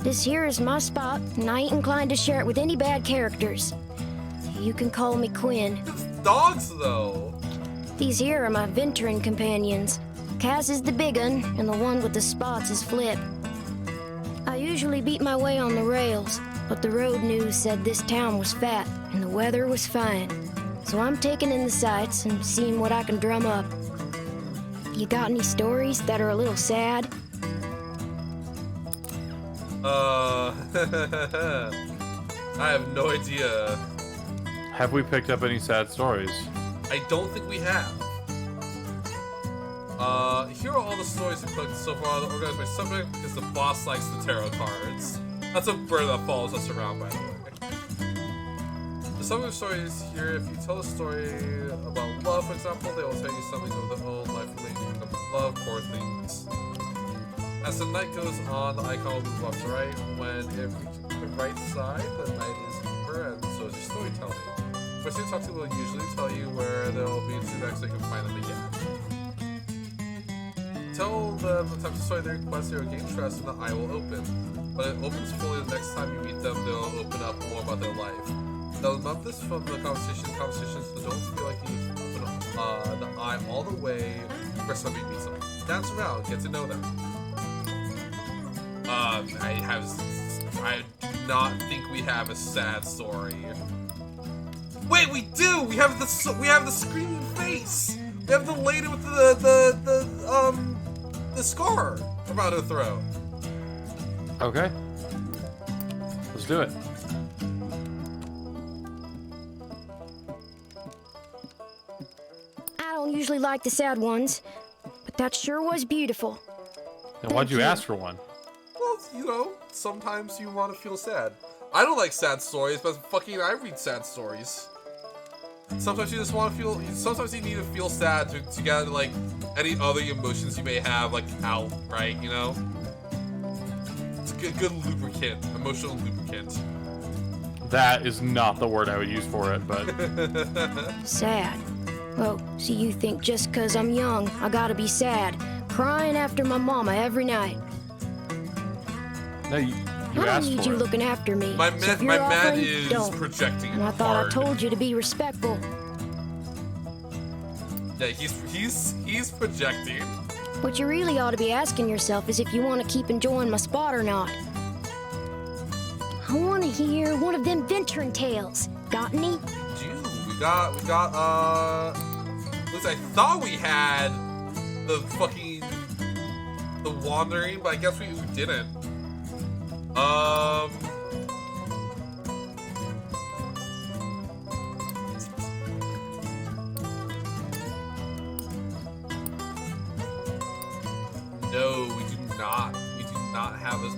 This here is my spot, and I ain't inclined to share it with any bad characters. You can call me Quinn. It's dogs, though. These here are my venturing companions. Cass is the big un, and the one with the spots is Flip. I usually beat my way on the rails, but the road news said this town was fat, and the weather was fine. So I'm taking in the sights and seeing what I can drum up. You got any stories that are a little sad? I have no idea. Have we picked up any sad stories? I don't think we have. Here are all the stories we collected so far. They're organized by subject because the boss likes the tarot cards. That's a bird that follows us around, by the way. The subject stories here, if you tell a story about love, for example, they will tell you something of their own life relating to love, poor things. As the night goes on, the icon will move left to right. When it reaches the right side, the night is deeper, and so is your storytelling. The person you talk to will usually tell you where there will be two next so you can find them again. Tell them the types of story they request your game trust, and the eye will open. When it opens fully the next time you meet them, they'll open up more about their life. They'll remove this from the conversations, so don't feel like you need to open the eye all the way the first time you meet someone. Dance around, get to know them. I do not think we have a sad story. Wait, we do. We have the screaming face. We have the lady with the scar about her throat. Okay. Let's do it. don't usually like the sad ones, but that sure was beautiful. And why'd Thank you you. ask for one? Well, you know, sometimes you want to feel sad. I don't like sad stories, but fucking I read sad stories. Sometimes you just want to feel. Sometimes you need to feel sad to get like any other emotions you may have like out, right? You know, it's a good lubricant, emotional lubricant. That is not the word I would use for it, but Sad. Oh, so you think just 'cause I'm young, I gotta be sad, crying after my mama every night. no, you I don't asked need for you it. looking after me. My so if man, my you're man offering, is don't. projecting And I thought hard. I told you to be respectful. Yeah, he's projecting. What you really ought to be asking yourself is if you want to keep enjoying my spot or not. I want to hear one of them venturing tales. Got any? Dude, we got at least I thought we had the fucking the wandering, but I guess we didn't. No, we do not. We do not have this.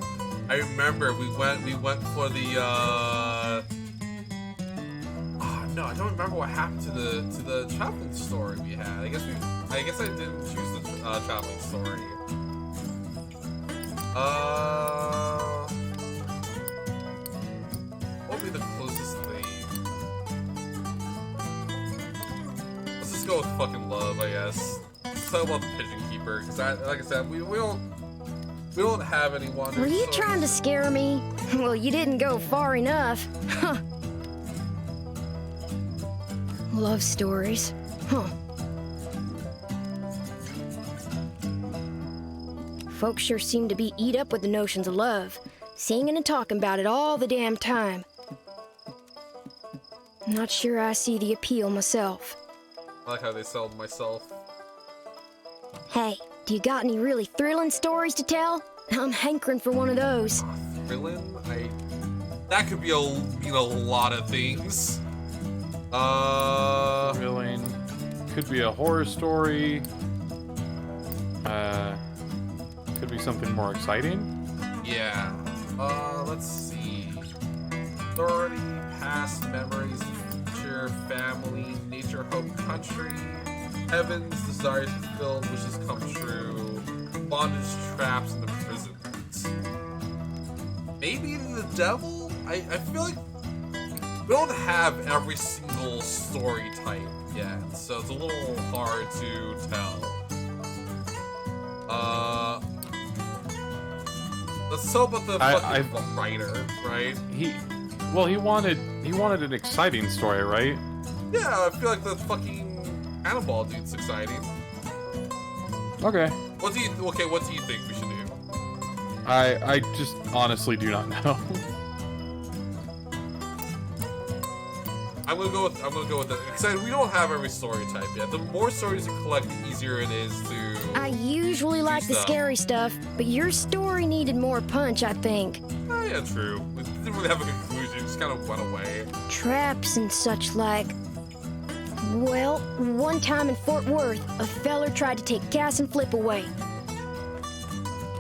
I remember we went for the oh no, I don't remember what happened to the traveling story we had. I guess I didn't choose the traveling story. What would be the closest thing? Let's just go with fucking love, I guess. Let's talk about the pigeon keeper, because like I said, we don't have any wandering. Were you stories. trying to scare me? Well, you didn't go far enough. Huh. Love stories. Huh. Folks sure seem to be eat up with the notions of love, singing and talking about it all the damn time. Not sure I see the appeal myself. I like how they sold myself. Hey, do you got any really thrilling stories to tell? I'm hankering for one of those. Thrilling? That could be mean a lot of things. Thrilling. Could be a horror story. Could be something more exciting. Yeah. Let's see. Authority, past memories, future, family, nature, hope, country, heavens, desires fulfilled, wishes come true, bondage, traps, and imprisonment. Maybe the devil? I feel like we don't have every single story type yet, so it's a little hard to tell. Let's talk about the fucking writer, right? He wanted an exciting story, right? Yeah, I feel like the fucking Annabelle dude's exciting. Okay. What do you think we should do? I just honestly do not know. I'm gonna go with that. Because we don't have every story type yet. The more stories you collect, the easier it is to. I usually like the stuff. scary stuff, but your story needed more punch, I think. Oh yeah, true. We didn't really have a conclusion. It just kind of went away. Traps and such like. Well, one time in Fort Worth, a feller tried to take Cass and Flip away.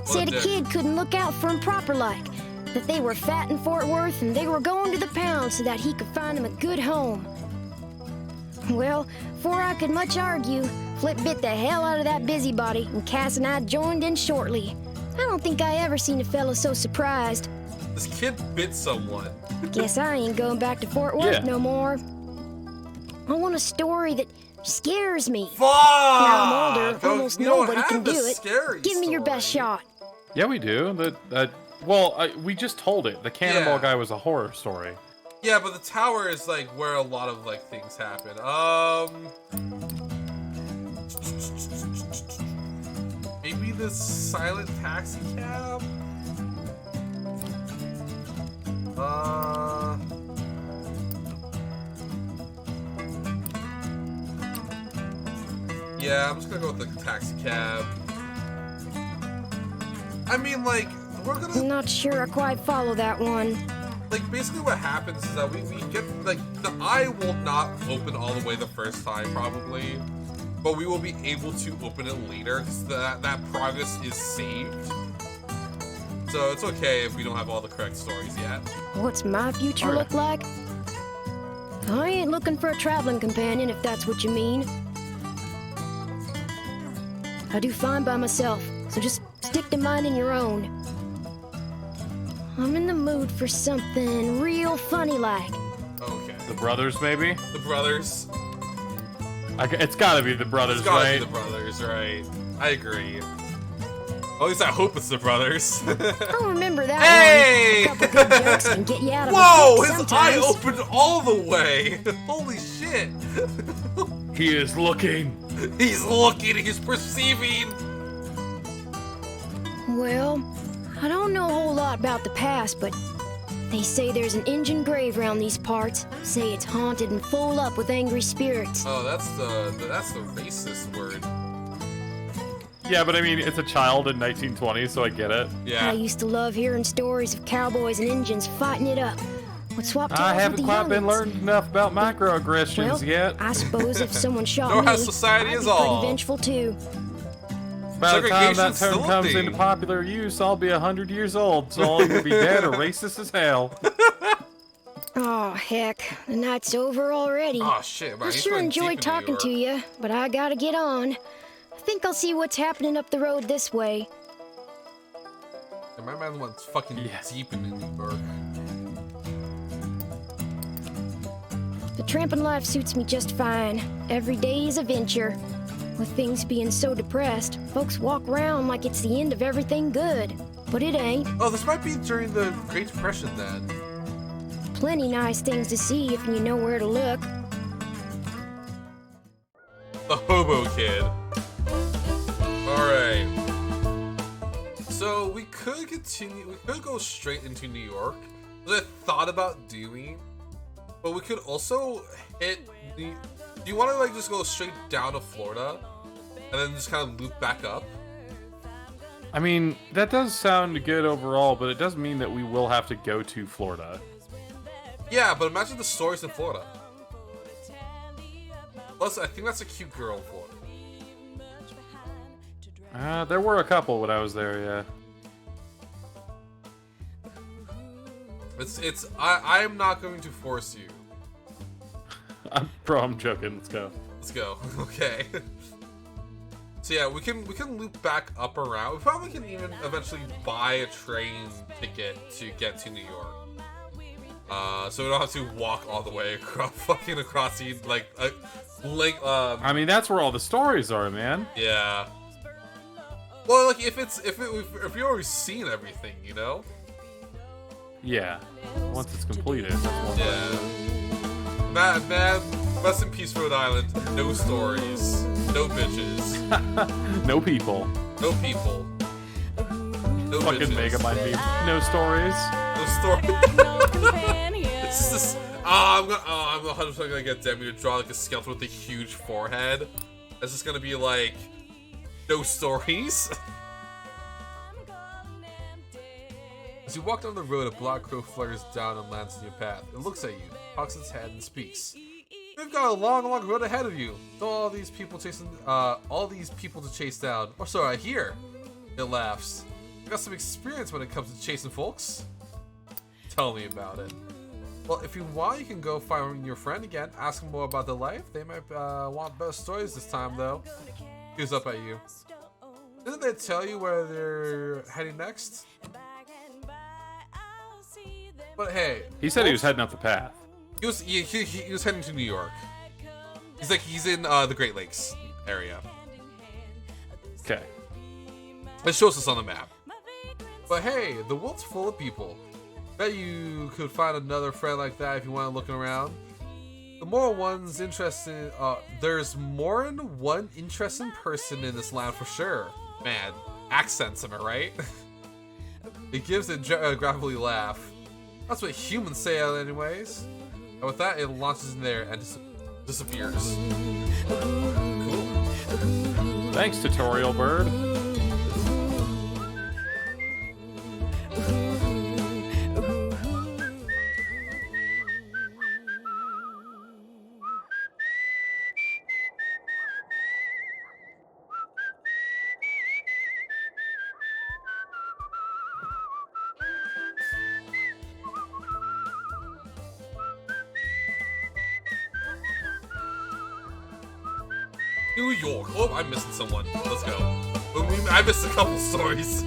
Said a dick. kid couldn't look out for him proper like. That they were fat in Fort Worth and they were going to the pound so that he could find him a good home. Well, before I could much argue, Flip bit the hell out of that busybody and Cass and I joined in shortly. I don't think I ever seen a fella so surprised. This kid bit someone. Guess I ain't going back to Fort Worth Yeah. no more. I want a story that scares me. Fuck! Now I'm older, Don't- almost we don't nobody have can the do it. scary Give me your best story. shot. Yeah, we do. We just told it. The cannonball Yeah. guy was a horror story. Yeah, but the tower is like where a lot of like things happen. Maybe the silent taxi cab? Yeah, I'm just gonna go with the taxi cab. I mean, like, we're I'm gonna, not sure I quite follow that one. like, basically what happens is that we get, like, the eye will not open all the way the first time, probably. but we will be able to open it later because that progress is saved. So it's okay if we don't have all the correct stories yet. What's my future look like? I ain't looking for a traveling companion, if that's what you mean. I do fine by myself, so just stick to minding your own. I'm in the mood for something real funny like. Okay. The brothers, maybe? The brothers. It's gotta be the brothers, It's gotta right? be the brothers, right? I agree. At least I hope it's the brothers. I'll remember that Hey! one. A couple good jokes can get you out of Whoa! a fix His eye sometimes. opened all the way! Holy shit! He is looking. He's looking, he's perceiving! Well, I don't know a whole lot about the past, but they say there's an Injun grave around these parts. Say it's haunted and full up with angry spirits. Oh, that's the racist word. Yeah, but I mean, it's a child in 1920, so I get it. Yeah. I used to love hearing stories of cowboys and Injuns fighting it up. Would swap tales I with haven't the quite been youngins. learned enough about microaggressions Well, yet. I suppose if someone shot Nor me, has society I'd is be all. pretty vengeful too. By the time that segregation's term still a comes thing. into popular use, I'll be 100 years old, so I'll either be dead or racist as hell. Oh, heck. The night's over already. Oh shit, man. I he's sure going enjoyed deep into talking to New York. you, but I gotta get on. I think I'll see what's happening up the road this way. And my man went fucking deep into New York. The tramping life suits me just fine. Every day is a venture. With things being so depressed, folks walk around like it's the end of everything good. But it ain't. Oh, this might be during the Great Depression then. Plenty nice things to see if you know where to look. The Hobo Kid. Alright. So we could continue, we could go straight into New York, which I thought about doing, but we could also hit the, do you want to like just go straight down to Florida and then just kind of loop back up? I mean, that does sound good overall, but it does mean that we will have to go to Florida. Yeah, but imagine the stories in Florida. Plus, I think that's a cute girl in Florida. There were a couple when I was there, yeah. I am not going to force you. I'm joking. Let's go. Let's go. Okay. So yeah, we can loop back up around. We probably can even eventually buy a train ticket to get to New York. So we don't have to walk all the way across the like link. I mean, that's where all the stories are, man. Yeah. Well, like if you've already seen everything, you know. Yeah. Once it's completed, that's one Yeah. Man, rest in peace, Rhode Island. No stories, no bitches, No people. no people, no Fucking bitches, Megamind meme. No stories. no story. It's just I'm 100% gonna get Demi to draw like a skeleton with a huge forehead. It's just gonna be like no stories. As you walk down the road, a black crow flutters down and lands in your path. It looks at you, cocks its head, and speaks. You've got a long, long road ahead of you. All these people to chase down. Or so I hear. It laughs. You got some experience when it comes to chasing folks. Tell me about it. Well, if you want, you can go find your friend again. Ask them more about their life. They might want better stories this time, though. Who's up at you? Didn't they tell you where they're heading next? But hey, He said he was heading up the path. he was heading to New York. He's in the Great Lakes area. Okay. It shows us on the map. But hey, the world's full of people. Bet you could find another friend like that if you want to look around. The more one's interested, there's more than one interesting person in this land for sure. Man, accents, am I right? It gives a gravelly laugh. That's what humans say anyways. And with that, it launches in there and disappears. Cool. Thanks, Tutorial Bird. New York. Oh, I'm missing someone. Let's go. I missed a couple stories.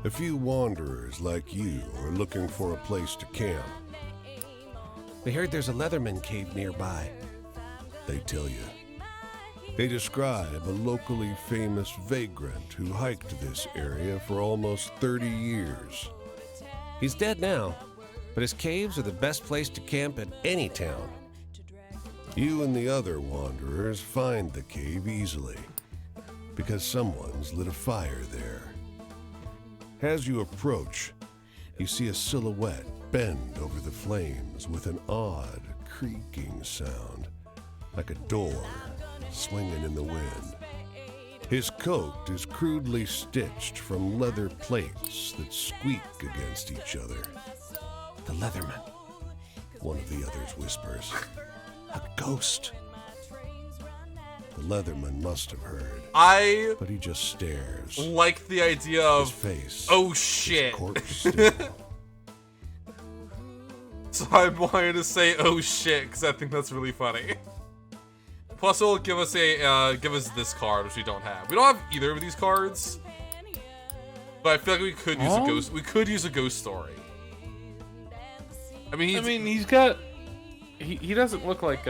A few wanderers like you are looking for a place to camp. We heard there's a Leatherman cave nearby. They tell you. They describe a locally famous vagrant who hiked this area for almost 30 years. He's dead now, but his caves are the best place to camp in any town. You and the other wanderers find the cave easily, because someone's lit a fire there. As you approach, you see a silhouette bend over the flames with an odd creaking sound, like a door swinging in the wind. His coat is crudely stitched from leather plates that squeak against each other. The Leatherman. One of the others whispers. A ghost. The Leatherman must have heard, I but he just stares. like the idea His of, face oh is shit. corpse still. So I'm wanting to say oh shit because I think that's really funny. Plus, it'll give us this card, which we don't have. We don't have either of these cards, but I feel like we could use a ghost. We could use a ghost story. I mean, he's got. He doesn't look like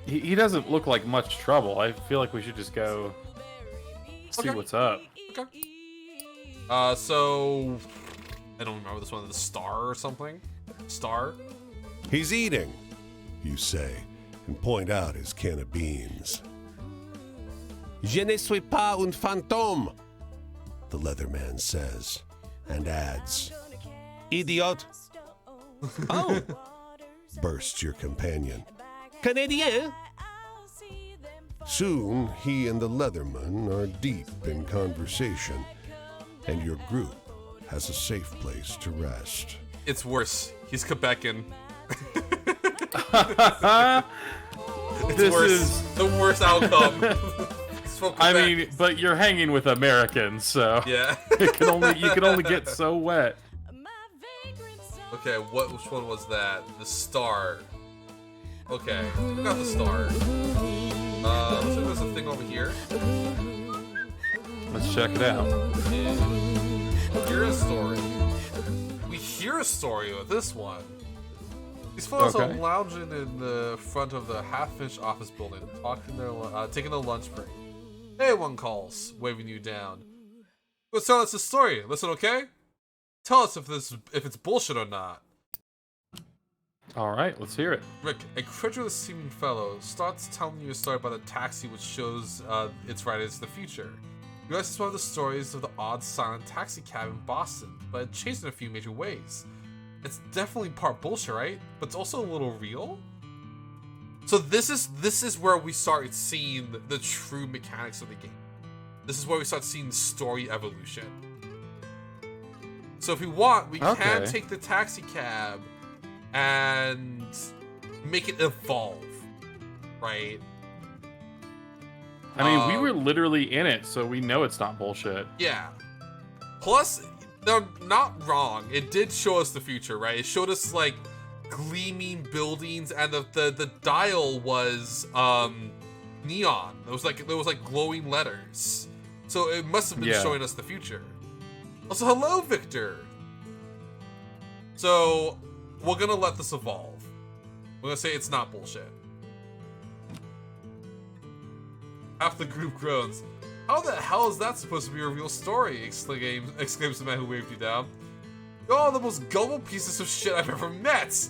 He doesn't look like much trouble. I feel like we should just go see what's up. Okay. So I don't remember this one. The Star or something. Star. He's eating, you say, and point out his can of beans. Je ne suis pas un fantôme. The Leatherman says, and adds, Idiot. Oh, bursts your companion. Canadien. Soon, he and the Leatherman are deep in conversation, and your group has a safe place to rest. It's worse. He's Quebecan. This is the worst outcome. It's from I Quebec. mean, but you're hanging with Americans, so Yeah. you can only get so wet. Okay, which one was that? The Star. Okay, we got the Star. Looks like there's a thing over here. Let's check it out. We hear a story. We hear a story with this one. These fellows are Okay. lounging in the front of the half-inch office building, taking their lunch break. Hey, one calls, waving you down. Go tell us the story. Listen, okay? Tell us if it's bullshit or not. All right, let's hear it. Rick, a credulous-seeming fellow, starts telling you a story about a taxi which shows its ride into the future. You realize it's one of the stories of the odd silent taxi cab in Boston, but it changed in a few major ways. It's definitely part bullshit, right? But it's also a little real. So this is where we start seeing the true mechanics of the game. This is where we start seeing the story evolution. So if we want, we can Okay. take the taxi cab and make it evolve, right? I mean, we were literally in it, so we know it's not bullshit. Yeah. Plus, they're not wrong. It did show us the future, right? It showed us like gleaming buildings, and the dial was neon. There was like glowing letters. So it must have been Yeah. showing us the future. Also, hello, Victor. So we're gonna let this evolve. We're gonna say it's not bullshit. Half the group groans. How the hell is that supposed to be a real story? Exclaims the man who waved you down. You're all the most gullible pieces of shit I've ever met.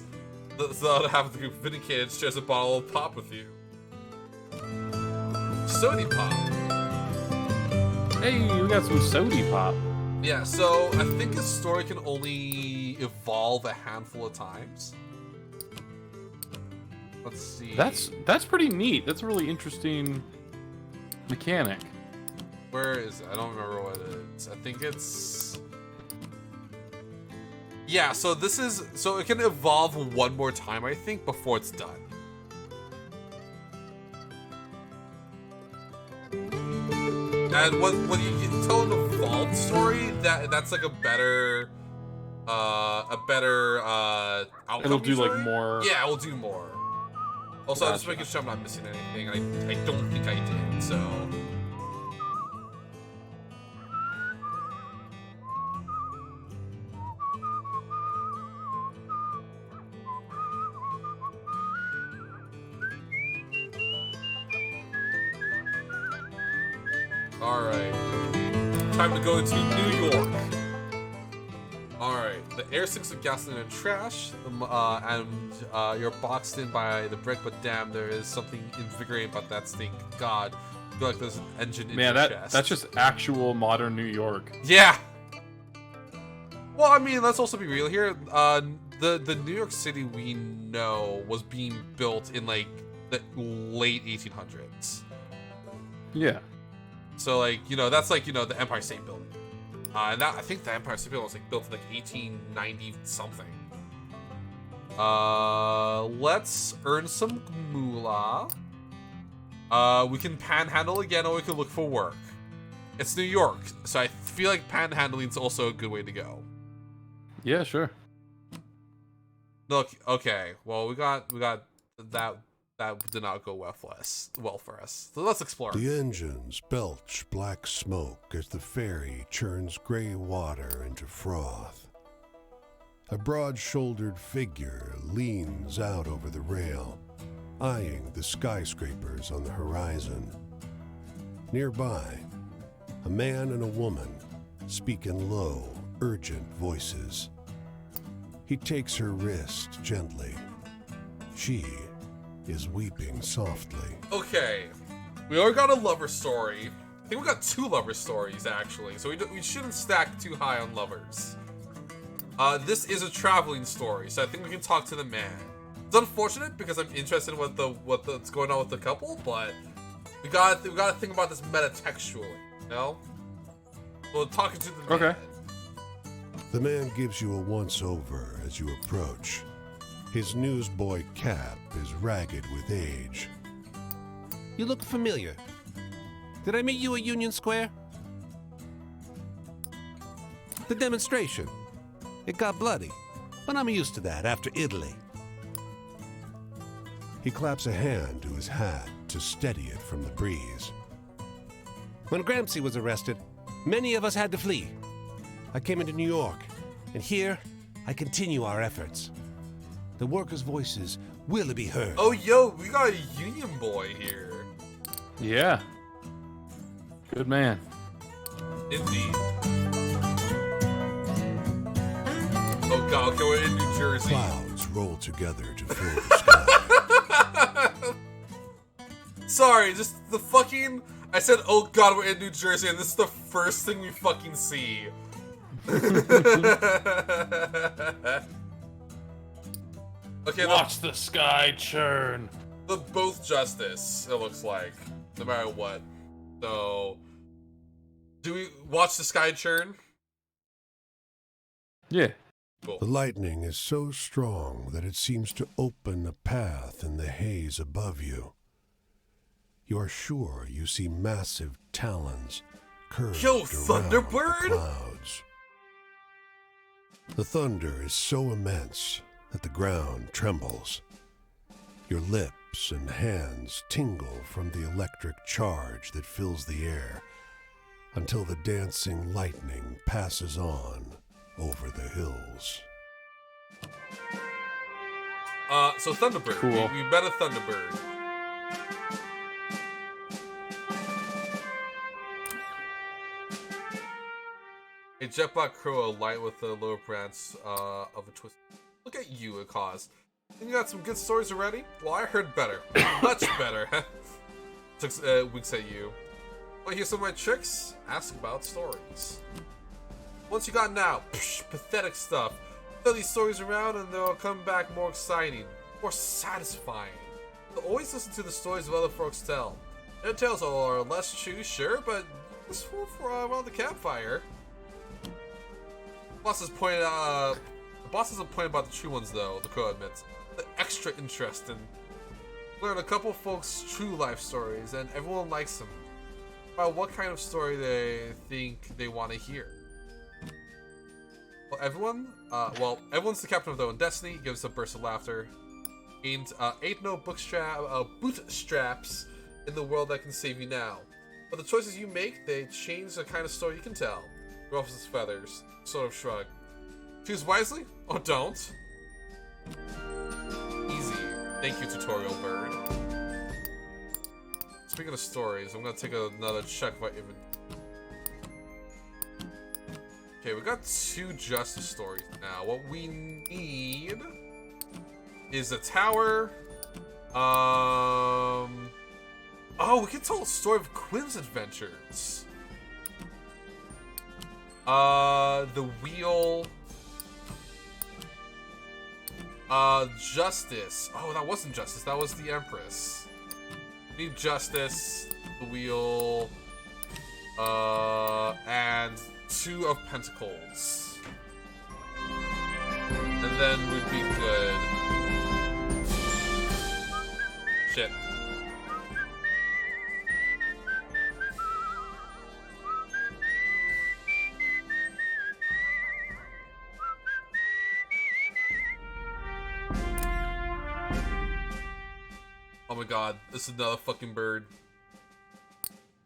The other half of the group vindicated shares a bottle of pop with you. Sody pop. Hey, we got some sody pop. Yeah, so I think a story can only evolve a handful of times. Let's see. That's pretty neat. That's a really interesting mechanic. Where is it? I don't remember what it is. I think it's... Yeah, so so it can evolve one more time, I think, before it's done. And when you tell an evolved story, that's like a better a better outcome. It'll do like usually. more. Yeah, we'll do more. Also, I'm just Gotcha. making sure I'm not missing anything. I don't think I did. So. Alright. Time to go to New York. Alright. The air sinks with gasoline and trash, and you're boxed in by the brick, but damn, there is something invigorating about that stink. God, I feel like there's an engine in Man, your chest. that's just actual modern New York. Yeah! Well, I mean, let's also be real here. The New York City we know was being built in, like, the late 1800s. Yeah. So, like, you know, that's like, you know, the Empire State Building. And that, I think the Empire State Building was like built in like 1890 something. Let's earn some moolah. We can panhandle again, or we can look for work. It's New York, so I feel like panhandling is also a good way to go. Yeah, sure. Look, okay, well, we got that. That did not go well for us. So let's explore. The engines belch black smoke as the ferry churns gray water into froth. A broad-shouldered figure leans out over the rail, eyeing the skyscrapers on the horizon. Nearby, a man and a woman speak in low, urgent voices. He takes her wrist gently. She is weeping softly. Okay, we already got a lover story. I think we got 2 lover stories, actually, so we shouldn't stack too high on lovers. This is a traveling story, so I think we can talk to the man. It's unfortunate because I'm interested in what's going on with the couple, but we gotta think about this metatextually, you know? Well, talking to the man. Okay. The man gives you a once-over as you approach. His newsboy cap is ragged with age. You look familiar. Did I meet you at Union Square? The demonstration. It got bloody, but I'm used to that after Italy. He claps a hand to his hat to steady it from the breeze. When Gramsci was arrested, many of us had to flee. I came into New York, and here I continue our efforts. The workers' voices will be heard. Oh, yo, we got a Union boy here. Yeah. Good man. Indeed. Oh god, okay, we're in New Jersey. Clouds roll together to fill the sky. Sorry, just the fucking... I said, oh god, we're in New Jersey, and this is the first thing we fucking see. Okay, Watch the sky churn. the both justice, it looks like, no matter what. So, do we watch the sky churn? Yeah. Cool. The lightning is so strong that it seems to open a path in the haze above you. You are sure you see massive talons curved Yo, around Thunderbird? the clouds. The thunder is so immense that the ground trembles. Your lips and hands tingle from the electric charge that fills the air until the dancing lightning passes on over the hills. So Thunderbird. Cool. We met a Thunderbird. A jet black crow, light with the lower branch of a twist. Look at you, Akaz. You got some good stories already? Well, I heard better. Much better. Winks at you. Want to hear some of my tricks? Ask about stories. What's you got now? Psh, pathetic stuff. Tell these stories around and they'll come back more exciting, more satisfying. So always listen to the stories of other folks tell. Their tales are less true, sure, but useful for around the campfire. The boss has pointed about the true ones, though, the crow admits. The extra interesting. Learn a couple folks' true life stories, and everyone likes them. About what kind of story they think they want to hear. Everyone's the captain of their own destiny. Gives a burst of laughter. Ain't no bootstraps in the world that can save you now. But the choices you make, they change the kind of story you can tell. Ruffles his feathers, sort of shrug. Choose wisely, or don't. Easy. Thank you, tutorial bird. Speaking of stories, I'm gonna take another check of my inventory. Okay, we got 2 justice stories now. What we need is a tower. Oh, we can tell the story of Quinn's adventures. The wheel. Justice. Oh, that wasn't justice. That was the Empress. We need justice, the wheel, and 2 of Pentacles. And then we'd be good. Shit. Oh my god, this is another fucking bird.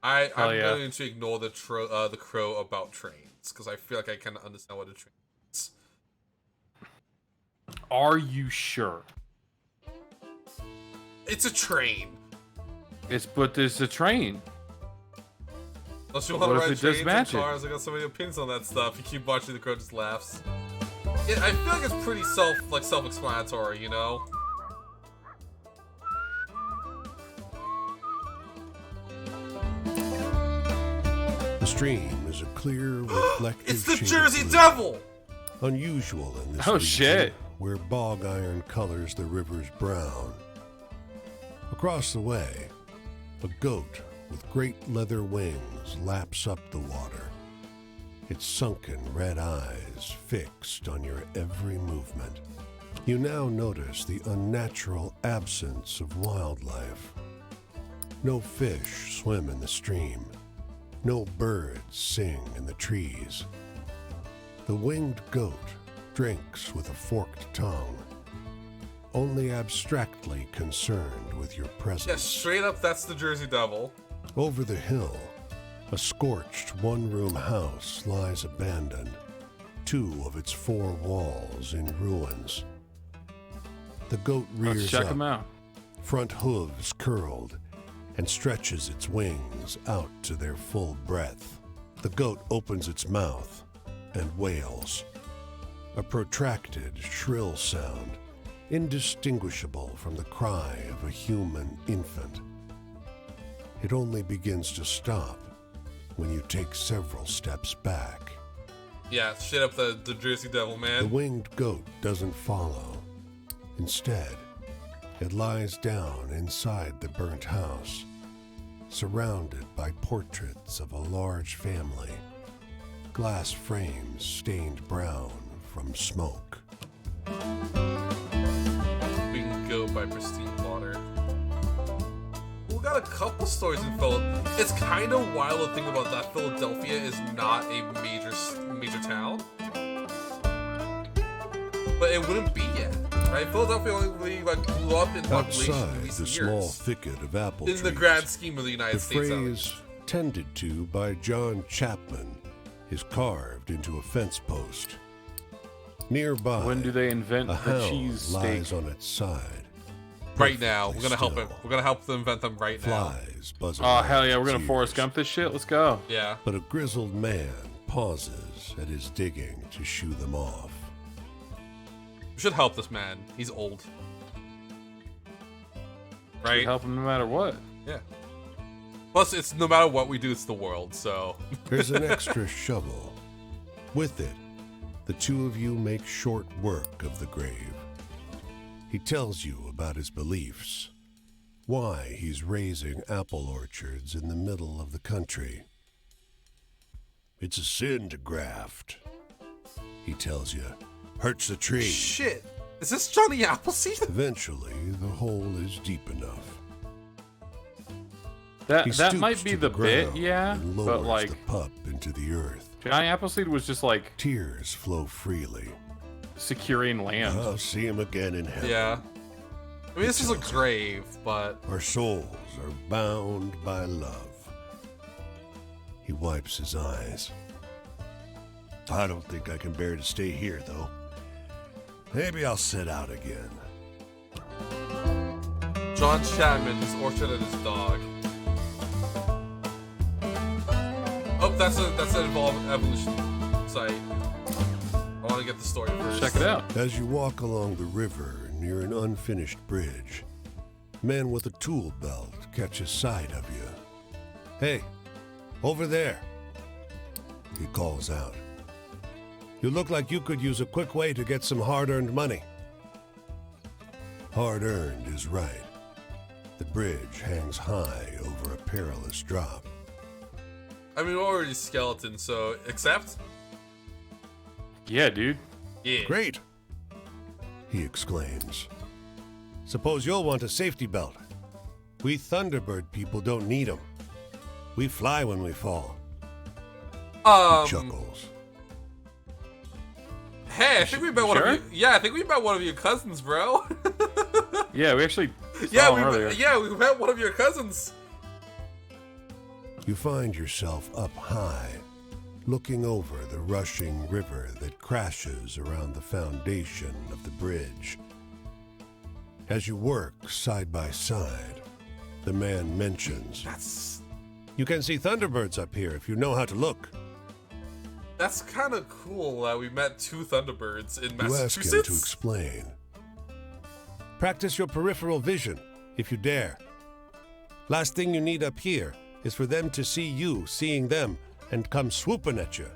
I'm going to ignore the crow about trains, because I feel like I kind of understand what a train is. Are you sure? It's a train. But there's a train. Unless you want to What ride if it does trains and magic? cars, I got so many opinions on that stuff. You keep watching, the crow just laughs. Yeah, I feel like it's pretty self-explanatory, you know? The stream is a clear, reflective It's the shade of Jersey blue. Devil! Unusual in this Oh, region, shit. where bog iron colors the river's brown. Across the way, a goat with great leather wings laps up the water, its sunken red eyes fixed on your every movement. You now notice the unnatural absence of wildlife. No fish swim in the stream. No birds sing in the trees. The winged goat drinks with a forked tongue, only abstractly concerned with your presence. Yeah, straight up, that's the Jersey Devil. Over the hill, a scorched one-room house lies abandoned, 2 of its 4 walls in ruins. The goat rears Let's check up, them out. front hooves curled, and stretches its wings out to their full breadth. The goat opens its mouth and wails, a protracted, shrill sound, indistinguishable from the cry of a human infant. It only begins to stop when you take several steps back. Yeah, straight up the Jersey Devil, The man. winged goat doesn't follow. Instead, it lies down inside the burnt house, surrounded by portraits of a large family, glass frames stained brown from smoke. Being go by pristine water. We got a couple stories in Philadelphia. It's kind of wild to think about that Philadelphia is not a major town, but it wouldn't be yet, right? Philadelphia only blew up in population in Outside recent the small years. thicket of apple In trees, the grand scheme of the United the States, phrase "tended to by John Chapman" is carved into a fence post. Nearby, When do they invent a the hound cheese lies steak? on its side. right now, we're gonna help Perfectly him. We're gonna help them invent them right now. Flies buzzing. Oh, around hell yeah, we're its gonna Forrest ears. Gump this shit. Let's go. Yeah. But a grizzled man pauses at his digging to shoo them off. We should help this man. He's old. We Right? help him no matter what. Yeah. Plus, it's no matter what we do, it's the world, so. There's an extra shovel. With it, the 2 of you make short work of the grave. He tells you about his beliefs, why he's raising apple orchards in the middle of the country. It's a sin to graft, he tells you. Hurts the tree. Shit. Is this Johnny Appleseed? Eventually, the hole is deep enough. He That stoops might be to the bit, ground yeah, and but lowers like, the pup into the earth. Johnny Appleseed was just like Tears flow freely. securing land. I'll see him again in heaven. Yeah. I mean, this is a grave, but Our souls are bound by love. He wipes his eyes. I don't think I can bear to stay here, though. Maybe I'll set out again. John Chapman, his orchard and his dog. Oh, that's an evolved evolution site. I want to get the story first. Check it out. As you walk along the river near an unfinished bridge, a man with a tool belt catches sight of you. Hey, over there, he calls out. You look like you could use a quick way to get some hard-earned money. Hard-earned is right. The bridge hangs high over a perilous drop. I mean, we're already skeleton, so accept? Yeah, dude. Yeah. Great, he exclaims. Suppose you'll want a safety belt. We Thunderbird people don't need them. We fly when we fall. He chuckles. Hey, I think we met one Sure? of you. Yeah, I think we met one of your cousins, bro. Yeah, we actually yeah, saw him earlier. we met one of your cousins. You find yourself up high, looking over the rushing river that crashes around the foundation of the bridge. As you work side by side, the man mentions, That's You can see Thunderbirds up here if you know how to look. kind of cool that we met two Thunderbirds in You ask him to Massachusetts. explain. Practice your peripheral vision, if you dare. Last thing you need up here is for them to see you seeing them and come swooping at you.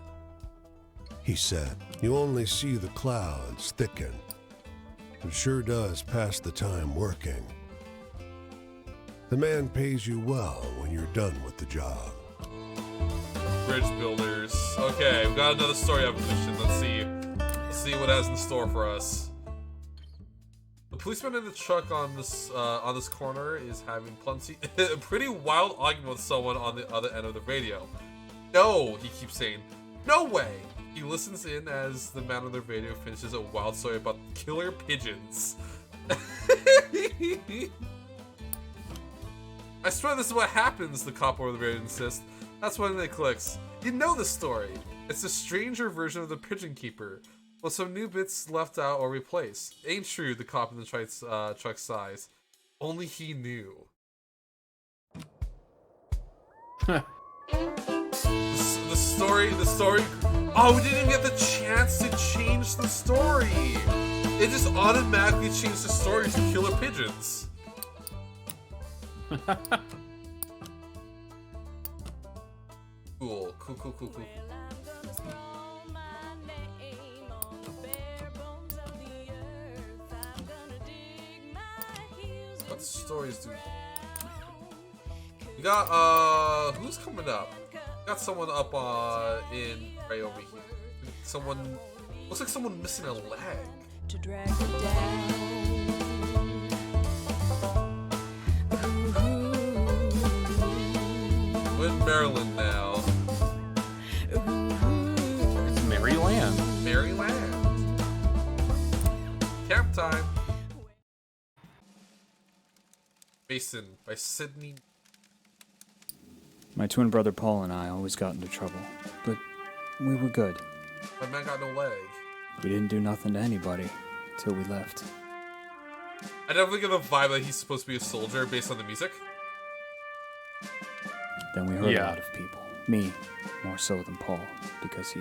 He said, You only see the clouds thicken. It sure does pass the time working. The man pays you well when you're done with the job. Bridge builders. Okay, we've got another story evolution. Let's see what it has in store for us. The policeman in the truck on this corner is having a pretty wild argument with someone on the other end of the radio. No, he keeps saying, no way. He listens in as the man on the radio finishes a wild story about killer pigeons. I swear this is what happens, the cop over the radio insists. That's when it clicks. You know the story. It's a stranger version of the Pigeon Keeper, with some new bits left out or replaced. Ain't true, the cop in the truck sighs. Only he knew. The story. Oh, we didn't even get the chance to change the story. It just automatically changed the story to killer pigeons. Cool. What stories do we got? Who's coming up? Got someone up in right over here. Someone looks like someone missing a leg. To drag it down. We're in Maryland now. It's Maryland. Maryland. Camp time. Mason by Sydney. My twin brother Paul and I always got into trouble, but we were good. My man got no leg. We didn't do nothing to anybody till we left. I definitely get the vibe that he's supposed to be a soldier based on the music. Then we hurt Yeah. a lot of people. Me, more so than Paul, because he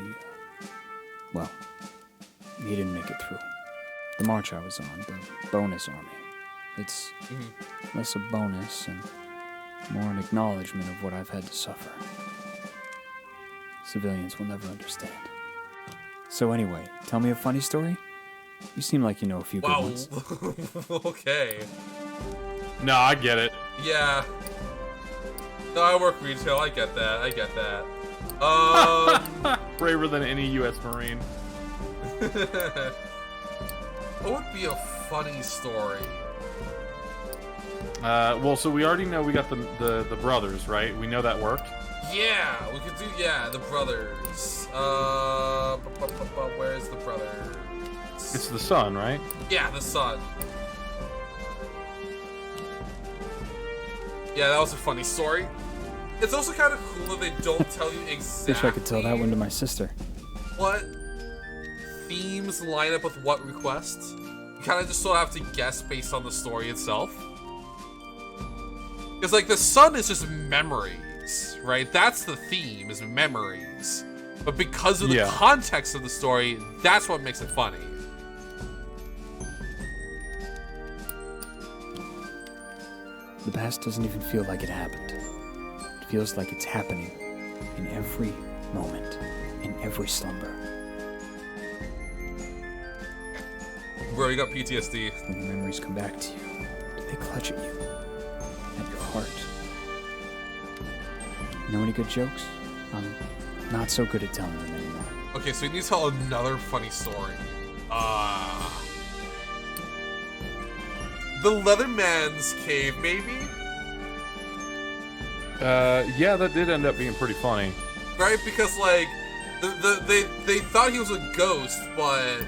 didn't make it through. The march I was on, the bonus army. It's less a bonus and more an acknowledgement of what I've had to suffer. Civilians will never understand. So anyway, tell me a funny story? You seem like you know a few good Wow. ones. Okay. No, I get it. Yeah. No, I work retail. I get that. Braver than any U.S. Marine. What would be a funny story? Well, so we already know we got the brothers, right? We know that worked. Yeah, we could do, the brothers. Where's the brother? It's the son, right? Yeah, the son. Yeah, that was a funny story. It's also kind of cool that they don't tell you exactly. Wish I could tell that one to my sister. What themes line up with what requests. You kind of just sort of have to guess based on the story itself. Because, like, the sun is just memories, right? That's the theme, is memories. But because of the context of the story, that's what makes it funny. The past doesn't even feel like it happened. It feels like it's happening in every moment, in every slumber. Bro, you got PTSD. When the memories come back to you, do they clutch at you? At your heart? Know any good jokes? I'm not so good at telling them anymore. Okay, so we need to tell another funny story. The Leatherman's cave, maybe? Yeah, that did end up being pretty funny. Right? Because, like, they thought he was a ghost, but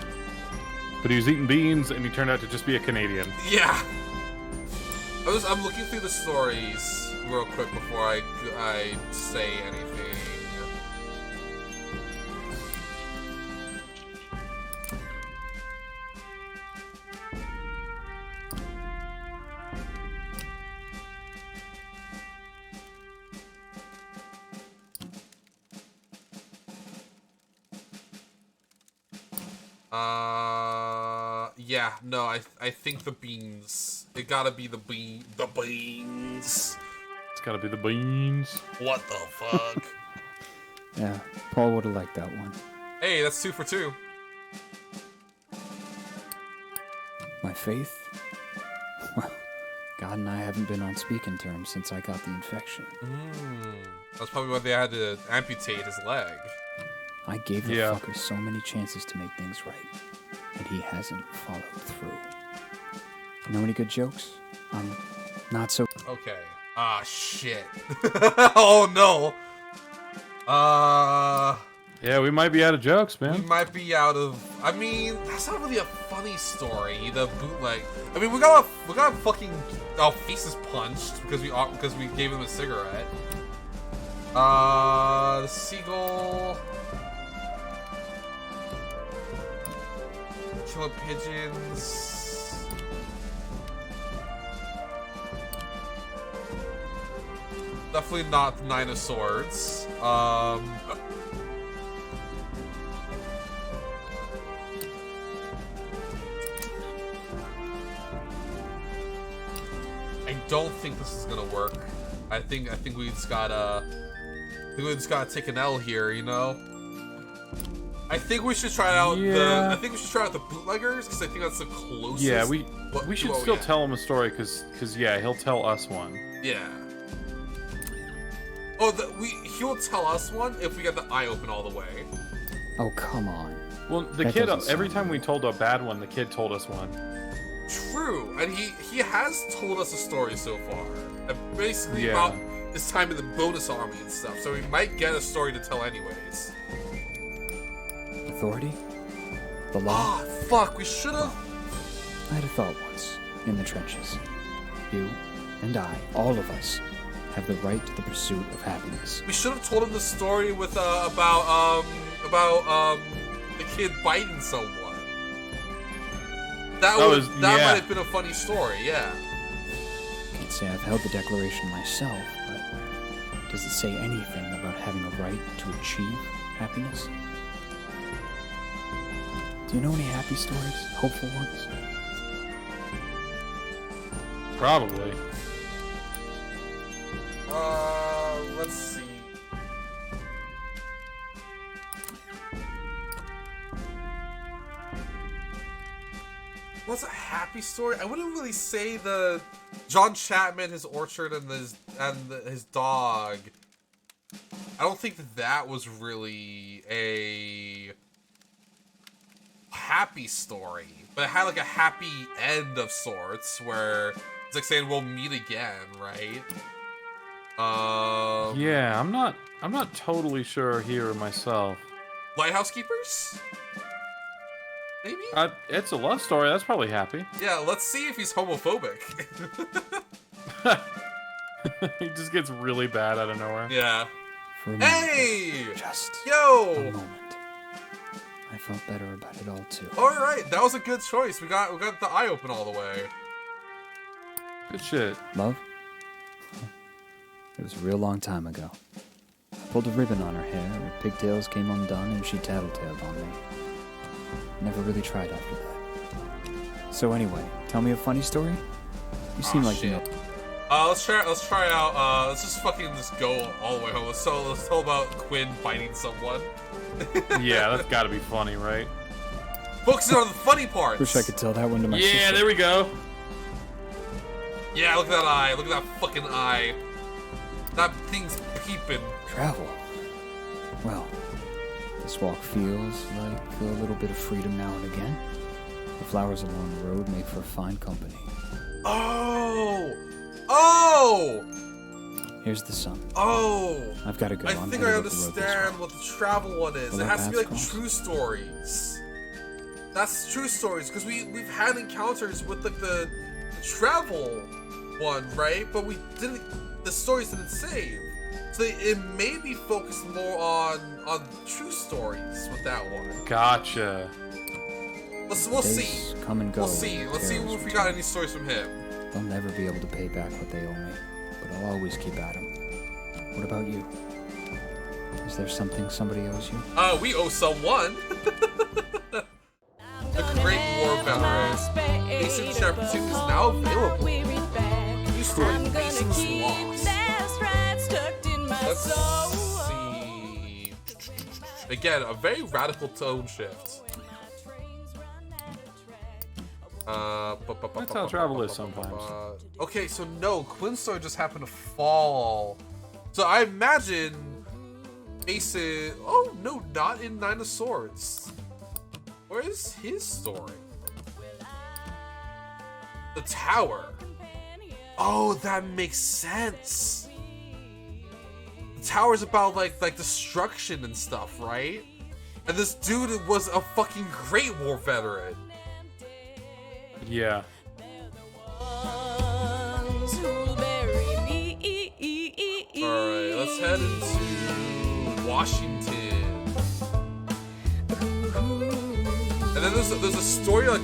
he was eating beans, and he turned out to just be a Canadian. yeah. I'm looking through the stories real quick before I say anything. Yeah, no, I think the beans. It gotta be the beans. It's gotta be the beans. What the fuck? Yeah, Paul would have liked that one. Hey, that's 2 for 2. My faith? Well, God and I haven't been on speaking terms since I got the infection. That's probably why they had to amputate his leg. I gave the fucker so many chances to make things right, and he hasn't followed through. Know any good jokes? I'm not so... Okay. Ah, shit. Oh, no. Yeah, we might be out of jokes, man. We might be out of... I mean, that's not really a funny story. The bootleg... I mean, we got fucking... Our faces punched because we gave him a cigarette. The seagull... Killer pigeons... Definitely not the 9 of Swords. I don't think this is gonna work. I think we just gotta take an L here, you know. I think we should try out the bootleggers because I think that's the closest. Yeah, we should still tell him a story because yeah, he'll tell us one. Yeah. Oh, he'll tell us one if we get the eye open all the way. Oh, come on. Well, the kid, every time we told a bad one, the kid told us one. True, and he has told us a story so far. Basically about his time in the bonus army and stuff, so we might get a story to tell anyways. Authority? The law? Ah, fuck, we should've... I had a thought once, in the trenches. You and I, all of us, have the right to the pursuit of happiness. We should have told him the story with about the kid biting someone. That might have been a funny story, yeah. Can't say I've held the declaration myself, but does it say anything about having a right to achieve happiness? Do you know any happy stories? Hopeful ones? Probably. Let's see. What's a happy story? I wouldn't really say the John Chapman, his orchard, and his dog. I don't think that was really a happy story, but it had like a happy end of sorts, where it's like saying we'll meet again, right? Yeah, I'm not totally sure here myself. Lighthouse Keepers? Maybe? It's a love story. That's probably happy. Yeah, let's see if he's homophobic. He just gets really bad out of nowhere. Yeah. For a moment, Hey! just a Yo! moment, I felt better about it all too. Alright, that was a good choice. We got the eye open all the way. Good shit. Love? It was a real long time ago. I pulled a ribbon on her hair, her pigtails came undone, and she tattletaled on me. Never really tried after that. So anyway, tell me a funny story? You seem like you know. Let's try out, let's just go all the way home. Let's tell about Quinn biting someone. Yeah, that's gotta be funny, right? Focusing on the funny parts. Wish I could tell that one to my sister. Yeah, there we go. Yeah, look at that eye. Look at that fucking eye. That thing's peeping. Travel. Well, this walk feels like a little bit of freedom now and again. The flowers along the road make for fine company. Oh! Oh! Here's the sun. Oh! I've got to go. I I'm think headed I up the road this understand way. what the travel one is. Will It our has to be like paths cross? true stories. That's true stories, because we've had encounters with like the travel one, right? But we didn't. The stories didn't save. So it may be focused more on true stories with that one. Gotcha. We'll Days see. come and go. We'll see. Let's see terrors if we return. got any stories from him. They'll never be able to pay back what they owe me, but I'll always keep at 'em. What about you? Is there something somebody owes you? We owe someone. The Great War Veteran. Basic Chapter 2 is now available. New story, Basing's Lost. Let's see. Again, a very radical tone shift. That's how travel is sometimes. Okay, so no, Quinn's story just happened to fall. So I imagine Mason. Oh no, not in Nine of Swords. Where is his story? The Tower. Oh, that makes sense. The Tower's about like destruction and stuff, right? And this dude was a fucking Great War veteran. Yeah. Alright, let's head into Washington. And then there's a story, like,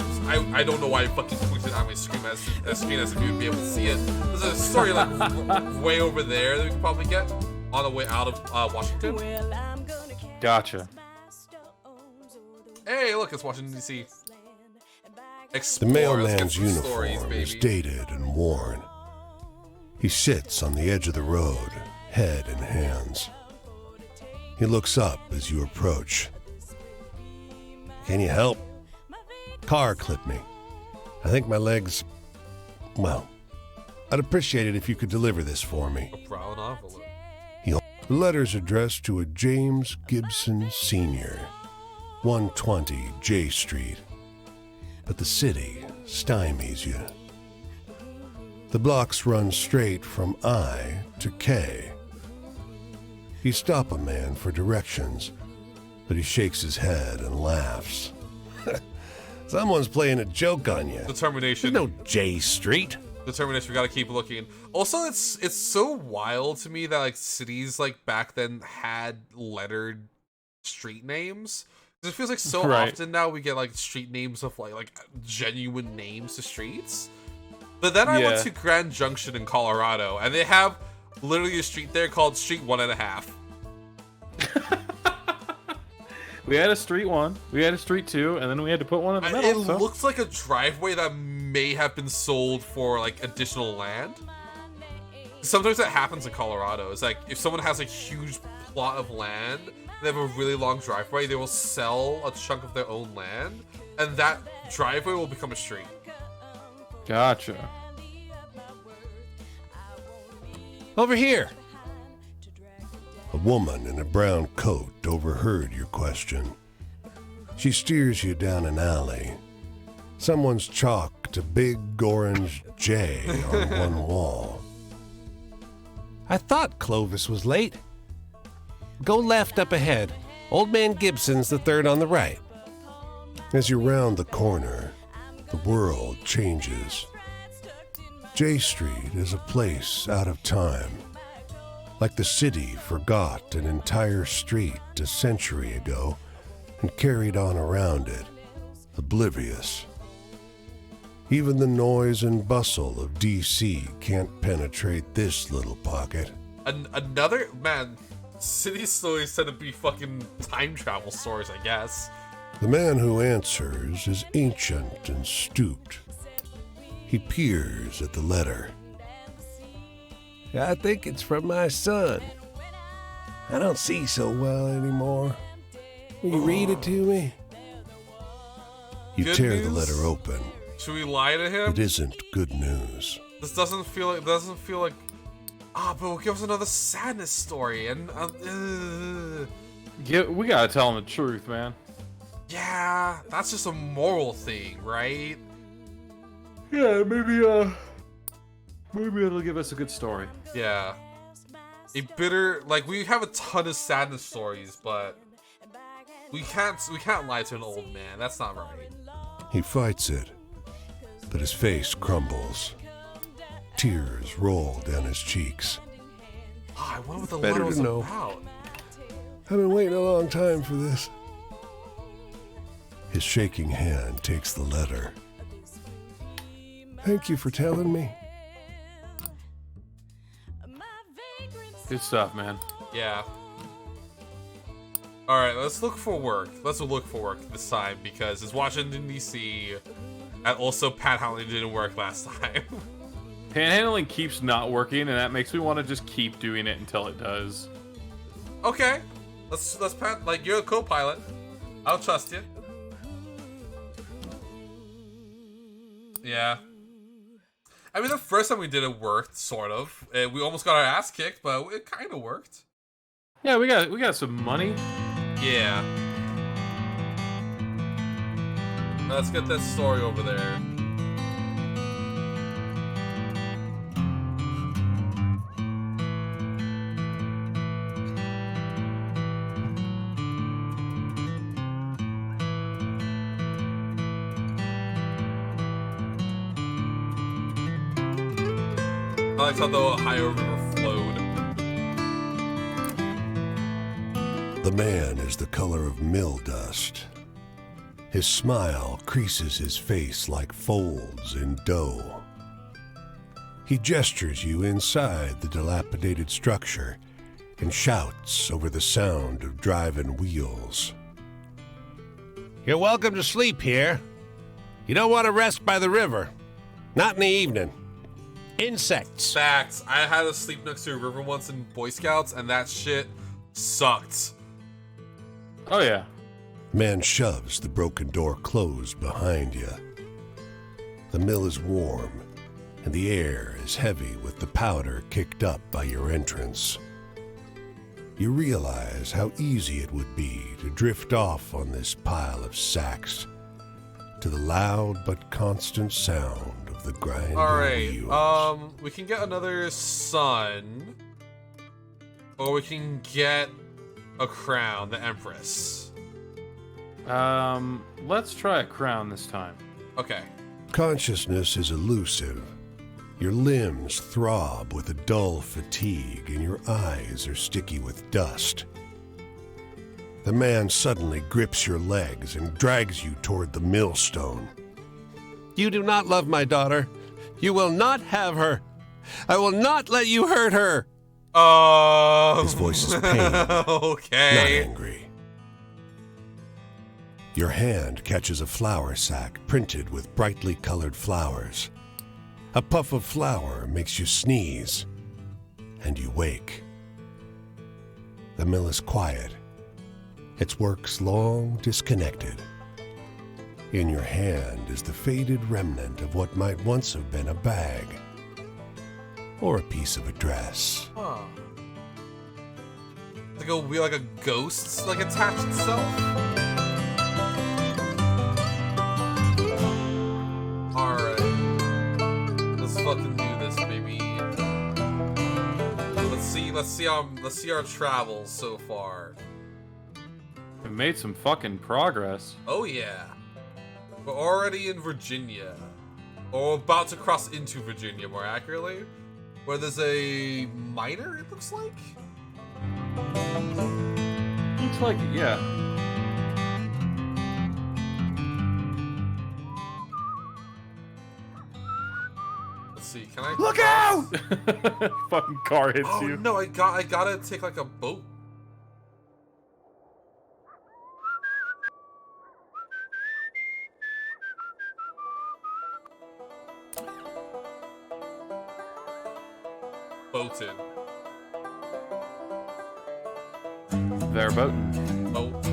I don't know why I fucking pointed out my screen as if you would be able to see it. There's a story, like, way over there that we could probably get on the way out of Washington. Gotcha. Hey, look, it's Washington, D.C. The Explore. Let's get mailman's some uniform stories, is baby. dated and worn. He sits on the edge of the road, head in hands. He looks up as you approach. Can you help? Car clipped me. I think my legs... Well, I'd appreciate it if you could deliver this for me. A brown envelope. The letter's addressed to a James Gibson Sr., 120 J Street. But the city stymies you. The blocks run straight from I to K. You stop a man for directions, but he shakes his head and laughs. Someone's playing a joke on you. Determination. There's no J Street. Determination. We gotta keep looking. Also, it's so wild to me that like cities like back then had lettered street names. 'Cause it feels like so Right. often now we get like street names of like genuine names to streets. But then I went Yeah. to Grand Junction in Colorado, and they have literally a street there called Street 1.5. We had a street 1, we had a street 2, and then we had to put one in the It middle. So. looks like a driveway that may have been sold for like additional land. Sometimes that happens in Colorado. It's like if someone has a huge plot of land, they have a really long driveway, they will sell a chunk of their own land, and that driveway will become a street. Gotcha. Over here. A woman in a brown coat overheard your question. She steers you down an alley. Someone's chalked a big orange J on one wall. I thought Clovis was late. Go left up ahead. Old Man Gibson's the third on the right. As you round the corner, the world changes. J Street is a place out of time. Like the city forgot an entire street a century ago and carried on around it, oblivious. Even the noise and bustle of DC can't penetrate this little pocket. Another, man, city stories tend to be fucking time travel stories, I guess. The man who answers is ancient and stooped. He peers at the letter. I think it's from my son. I don't see so well anymore. Will you read it to me? You Good tear news? the letter open. Should we lie to him? It isn't good news. This doesn't feel like. But give us another sadness story, and We gotta tell him the truth, man. yeah, that's just a moral thing, right? Yeah, maybe it'll give us a good story. Yeah. A bitter, like, we have a ton of sadness stories, but we can't lie to an old man. That's not right. He fights it, but his face crumbles. Tears roll down his cheeks. Oh, I wonder what the Better letter to was know. about. I've been waiting a long time for this. His shaking hand takes the letter. Thank you for telling me. Good stuff, man. Yeah. All right, let's look for work. Let's look for work this time because it's Washington D.C. and also panhandling didn't work last time. Panhandling keeps not working, and that makes me want to just keep doing it until it does. Okay, let's like you're a co-pilot. I'll trust you. Yeah. I mean, the first time we did it worked, sort of. We almost got our ass kicked, but it kind of worked. Yeah, we got some money. Yeah. Let's get that story over there. I liked how the Ohio River flowed. The man is the color of mill dust. His smile creases his face like folds in dough. He gestures you inside the dilapidated structure and shouts over the sound of driving wheels. You're welcome to sleep here. You don't want to rest by the river. Not in the evening. Insects. Facts. I had to sleep next to a river once in Boy Scouts, and that shit sucked. Oh yeah. Man shoves the broken door closed behind you. The mill is warm, and the air is heavy with the powder kicked up by your entrance. You realize how easy it would be to drift off on this pile of sacks to the loud but constant sound of the grinding Alright, wheels. we can get another sun, or we can get a crown, the Empress. Let's try a crown this time. Okay. Consciousness is elusive. Your limbs throb with a dull fatigue, and your eyes are sticky with dust. The man suddenly grips your legs and drags you toward the millstone. You do not love my daughter. You will not have her. I will not let you hurt her. His voice is pained, not Okay. angry. Your hand catches a flour sack printed with brightly colored flowers. A puff of flour makes you sneeze, and you wake. The mill is quiet, its works long disconnected. In your hand is the faded remnant of what might once have been a bag, or a piece of a dress. Huh. Like a wheel, like a ghost, like attached itself. Alright. Let's fucking do this, baby. Let's see our travels so far. We made some fucking progress. Oh yeah. We're already in Virginia. Or about to cross into Virginia, more accurately. Where there's a miner, it looks like? Looks like it, yeah. Let's see, can I... Look out! Fucking car hits Oh you. no, I gotta take like a boat. Boated. They're boating. Boat.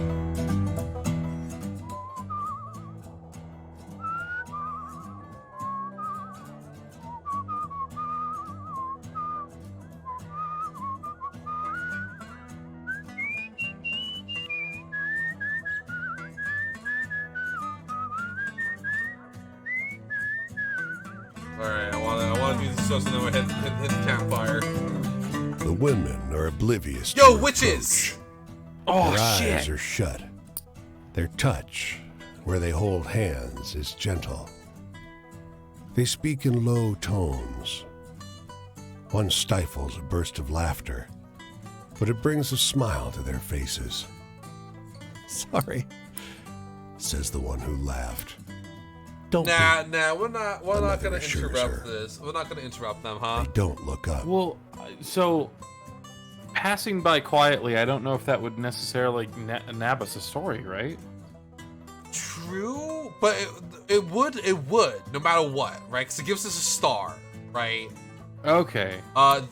Alright, I wanna do this so then we hit the campfire. The women are oblivious to Yo, your witches! approach. Oh, Their eyes shit. are shut. Their touch, where they hold hands, is gentle. They speak in low tones. One stifles a burst of laughter, but it brings a smile to their faces. Sorry, says the one who laughed. Don't Nah, we're not Another gonna assures interrupt her. this. We're not gonna interrupt them, be. huh? They don't look up. Well, so passing by quietly, I don't know if that would necessarily nab us a story, right? True, but it would, no matter what, right? Because it gives us a star, right? Okay.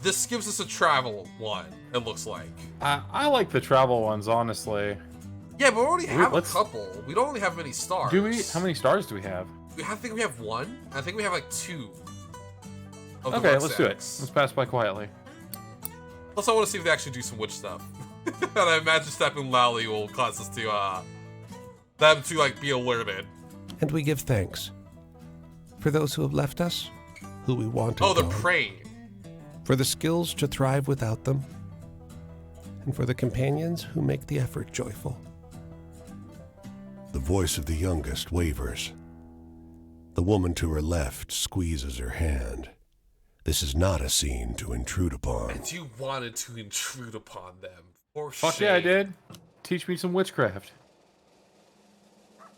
This gives us a travel one, it looks like. I like the travel ones, honestly. Yeah, but we already have a let's- couple. We don't really have many stars. Do we? How many stars do we have? I think we have one. I think we have like two. Of the Okay, let's do it. rucksacks. Let's pass by quietly. Plus, I want to see if they actually do some witch stuff. And I imagine stepping loudly will cause us to, them to, like, be alerted. And we give thanks for those who have left us, who we wanted Oh, they're gone, praying. for the skills to thrive without them, and for the companions who make the effort joyful. The voice of the youngest wavers. The woman to her left squeezes her hand. This is not a scene to intrude upon. And you wanted to intrude upon them. For Fuck shame. yeah, I did. Teach me some witchcraft.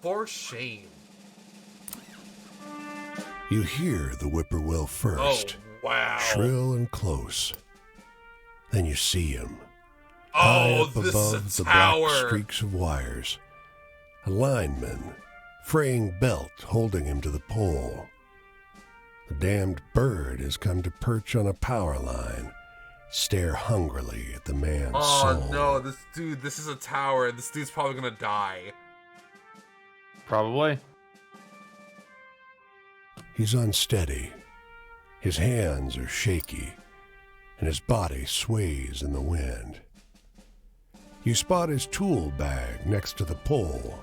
For shame. You hear the whippoorwill Oh, first, wow. shrill and close. Then you see him, high Oh, up this above is the a black tower. streaks of wires. A lineman, fraying belt holding him to the pole. The damned bird has come to perch on a power line, stare hungrily at the man's Oh soul. no, this is a tower. This dude's probably gonna die. Probably. He's unsteady. His hands are shaky, and his body sways in the wind. You spot his tool bag next to the pole,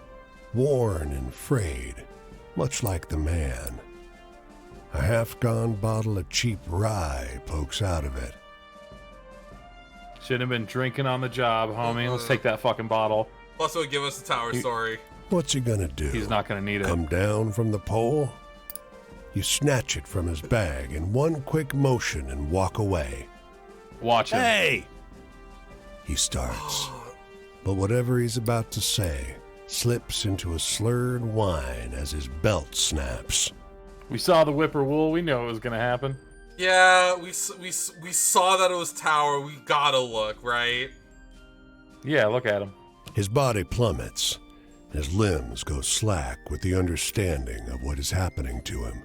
worn and frayed, much like the man. A half-gone bottle of cheap rye pokes out of it. Shouldn't have been drinking on the job, homie. Let's take that fucking bottle. Plus, it would give us the tower story. What's he gonna do? He's not gonna need it. Come down from the pole? You snatch it from his bag in one quick motion and walk away. Watch him. Hey! He starts. But whatever he's about to say slips into a slurred whine as his belt snaps. We saw the whippoorwill. We know it was gonna happen. Yeah, we saw that it was tower. We gotta look, right? Yeah, look at him. His body plummets. His limbs go slack with the understanding of what is happening to him.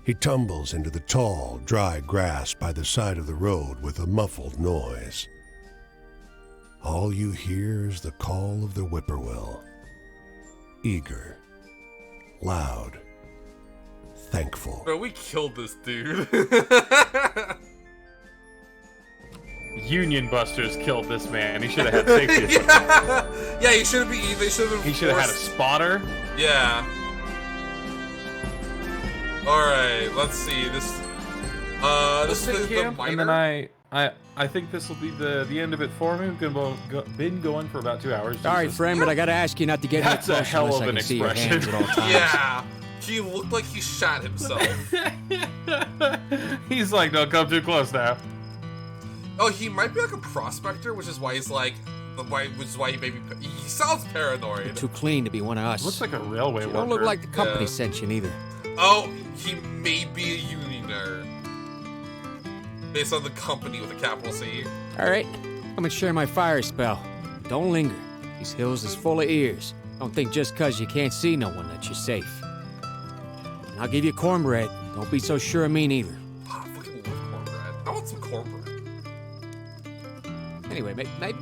He tumbles into the tall, dry grass by the side of the road with a muffled noise. All you hear is the call of the whippoorwill. Eager, loud, thankful. Bro, we killed this dude. Union Busters killed this man. He should have had safety equipment. Yeah, he shouldn't be. They should have. He should have had a spotter. Yeah. All right. Let's see this. This Let's is take the camp, miner. and then I think this will be the end of it for me. We've been going for about 2 hours. Sorry, Jesus. friend, but I gotta ask you not to get That's too a close hell unless of I an can see your expression. hands at all times. Yeah. He looked like he shot himself. He's like, don't come too close now. Oh, he might be like a prospector, which is why he's like, which is why he maybe he sounds paranoid. Too clean to be one of us. Looks like a railway You worker. don't look like the company Yeah. sent you neither. Oh, he may be a unioner. Based on the company with a capital C. All right, come and share my fire spell. Don't linger. These hills is full of ears. Don't think just 'cause you can't see no one that you're safe. And I'll give you cornbread. Don't be so sure of me neither. Oh, I fucking love cornbread. I want some cornbread. Anyway,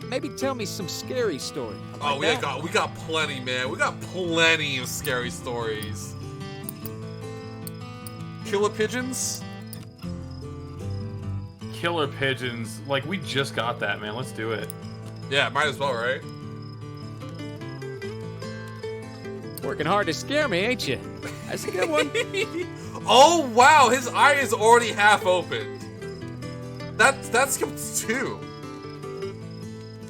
maybe tell me some scary story. Oh, we got plenty, man. We got plenty of scary stories. Killer pigeons? Killer pigeons. Like, we just got that, man. Let's do it. Yeah, might as well, right? Working hard to scare me, ain't you? That's a good one. Oh wow, his eye is already half opened. That's two.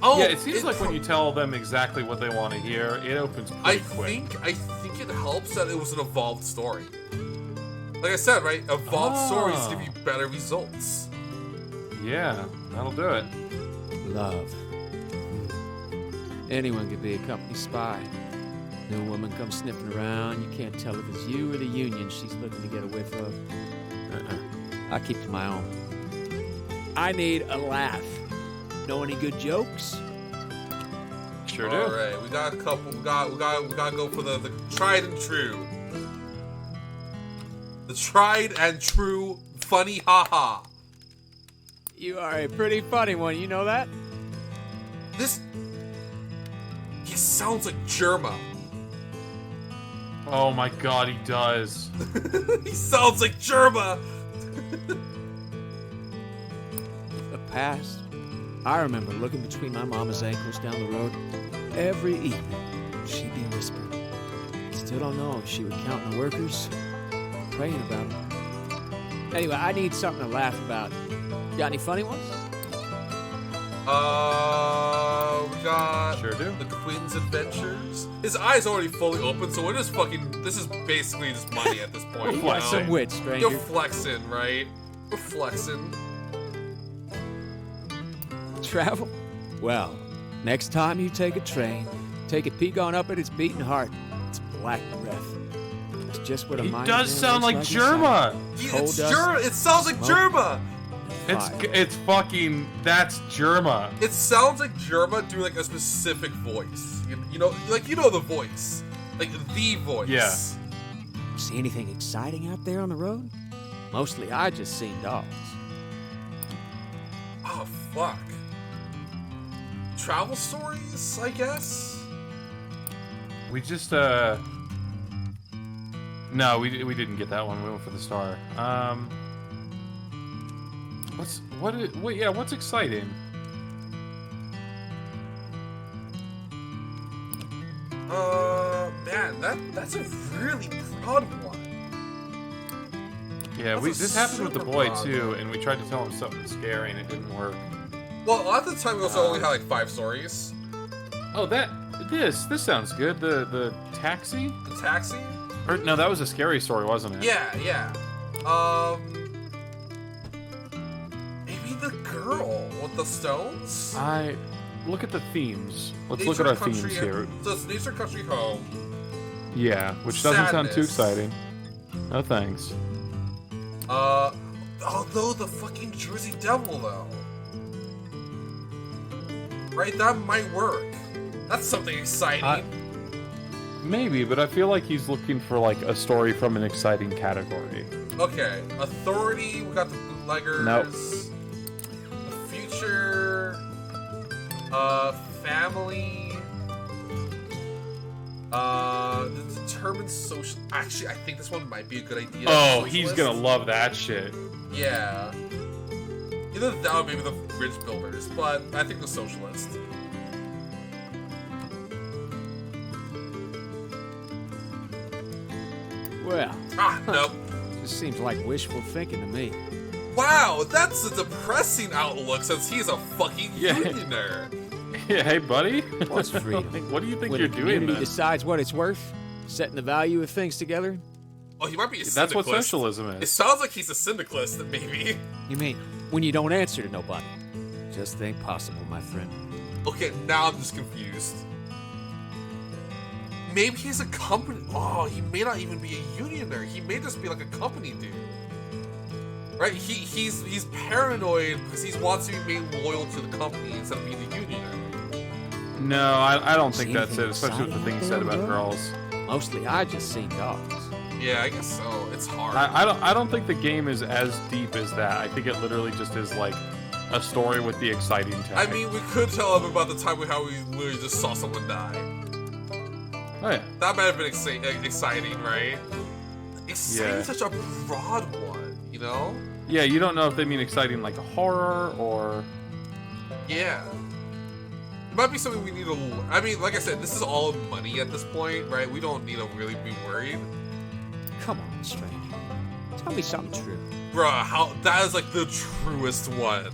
Oh, Yeah, it seems like when you tell them exactly what they want to hear, it opens I pretty quick. think it helps that it was an evolved story. Like I said, right? Evolved stories give you better results. Yeah, that'll do it. Love. Anyone could be a company spy. New woman comes sniffing around. You can't tell if it's you or the union she's looking to get a whiff of. I keep to my own. I need a laugh. Know any good jokes? Sure do. All right, we got a couple. We got to go for the tried and true. The tried and true funny haha. You are a pretty funny one, you know that? He sounds like Germa. Oh my god, he does. He sounds like Germa. The past. I remember looking between my mama's ankles down the road every evening. She'd be whispering. Still don't know if she would count the workers. Praying about them. Anyway, I need something to laugh about. Got any funny ones? We got Sure do. the Queen's Adventures. His eyes already fully open, so we're just fucking. This is basically just money at this point. You Got know? some wit, stranger. You're flexing, right? We're flexing. Travel? Well, next time you take a train, take a peek on up at its beating heart. It's black breath. That's just what a He mind does man sound like looks Germa. Coal It's dust, Germa. It sounds like smoke. Germa. It's fucking. That's Germa. It sounds like Germa doing like a specific voice. You know the voice, like the voice. Yeah. See anything exciting out there on the road? Mostly I just seen dogs. Oh fuck. Travel stories, I guess. We just No, we didn't get that one. We went for the star. What's exciting? Man, that's a really broad one. Yeah, That's a this happened with the super boy broad too, and we tried to tell him something scary and it didn't work. Well, at the time we also only had like 5 stories. Oh, this sounds good. The taxi? The taxi? Or no, that was a scary story, wasn't it? Yeah. Maybe the girl with the stones? Look at the themes. Let's Nature, look at our country, themes here. So it's Nature, Country, Home. Yeah, which doesn't sound too Sadness. exciting. No thanks. Although the fucking Jersey Devil though. Right, that might work. That's something exciting. Maybe, but I feel like he's looking for like a story from an exciting category. Okay, Authority, we got the Bootleggers. Nope. The Future. Family. The Determined Social. Actually, I think this one might be a good idea. Oh, he's Socialist. gonna love that shit. Yeah. Either that or maybe the Bridge Builders, but I think the Socialist. Well, Nope. this seems like wishful thinking to me. Wow, that's a depressing outlook since he's a fucking Yeah. unioner. Yeah, hey, buddy. What's freedom? Like, what do you think When you're the doing, community man? decides what it's worth, setting the value of things together. Oh, he might be a syndicalist. That's what socialism It is. sounds like he's a syndicalist, maybe. You mean when you don't answer to nobody? Just ain't possible, my friend. Okay, now I'm just confused. Maybe he's a company. Oh, he may not even be a unioner. He may just be like a company dude. Right? He's paranoid because he wants to be made loyal to the company instead of being a unioner. No, I don't think See that's it, anything especially with the thing he exciting said out about there, girls. Mostly, I just seen dogs. Yeah, I guess so. It's hard. I don't think the game is as deep as that. I think it literally just is like a story with the exciting tag. I mean, we could tell him about the time how we literally just saw someone die. oh yeah. That might have been exciting, right? Exciting Yeah. is such a broad one, you know? Yeah, you don't know if they mean exciting like horror or... Yeah. It might be something we need to... I mean, like I said, this is all money at this point, right? We don't need to really be worried. Come on, stranger. Tell me something true. Bruh, that is like the truest one.